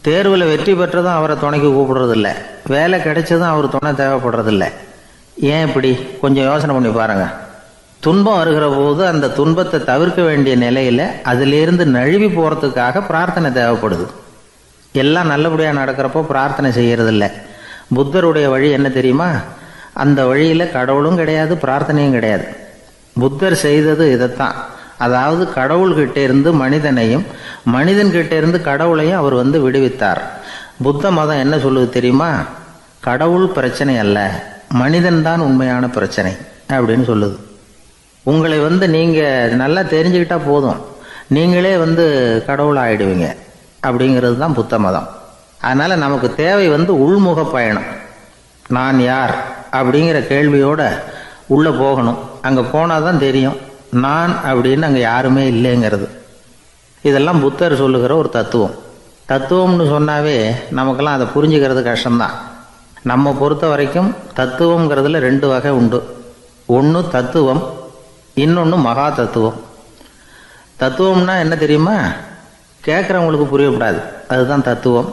தேர்வில் வெற்றி பெற்றதும் அவரை துணைக்கு கூப்பிடுறதில்ல, வேலை கிடைச்சதும் அவர் துணை தேவைப்படுறதில்ல. ஏன் இப்படி? கொஞ்சம் யோசனை பண்ணி பாருங்கள். துன்பம் வருகிற போது அந்த துன்பத்தை தவிர்க்க வேண்டிய நிலையில் அதிலிருந்து நழுவி போகிறதுக்காக பிரார்த்தனை தேவைப்படுது. எல்லாம் நல்லபடியாக நடக்கிறப்போ பிரார்த்தனை செய்கிறதில்ல. புத்தருடைய வழி என்ன தெரியுமா? அந்த வழியில் கடவுளும் கிடையாது, பிரார்த்தனையும் கிடையாது. புத்தர் செய்தது இதைத்தான். அதாவது கடவுள்கிட்ட இருந்து மனிதனையும், மனிதன்கிட்ட இருந்து கடவுளையும் அவர் விடுவித்தார். புத்த மதம் என்ன சொல்லுது தெரியுமா? கடவுள் பிரச்சனை அல்ல, மனிதன்தான் உண்மையான பிரச்சனை அப்படின்னு சொல்லுது. உங்களை நீங்கள் நல்லா தெரிஞ்சுக்கிட்டா போதும், நீங்களே கடவுள் ஆகிடுவீங்க அப்படிங்கிறது தான் புத்த மதம். அதனால் நமக்கு தேவை உள்முக பயணம். நான் யார் அப்படிங்கிற கேள்வியோட உள்ளே போகணும். அங்கே போனால் தான் தெரியும் நான் அப்படின்னு அங்கே யாருமே இல்லைங்கிறது. இதெல்லாம் புத்தர் சொல்லுகிற ஒரு தத்துவம். தத்துவம்னு சொன்னாவே நமக்கெல்லாம் அதை புரிஞ்சுக்கிறது கஷ்டம்தான். நம்ம பொறுத்த வரைக்கும் தத்துவங்கிறதுல 2 வகை உண்டு. ஒன்று தத்துவம், இன்னொன்று மகா தத்துவம். தத்துவம்னா என்ன தெரியுமா? கேட்குறவங்களுக்கு புரியக்கூடாது, அதுதான் தத்துவம்.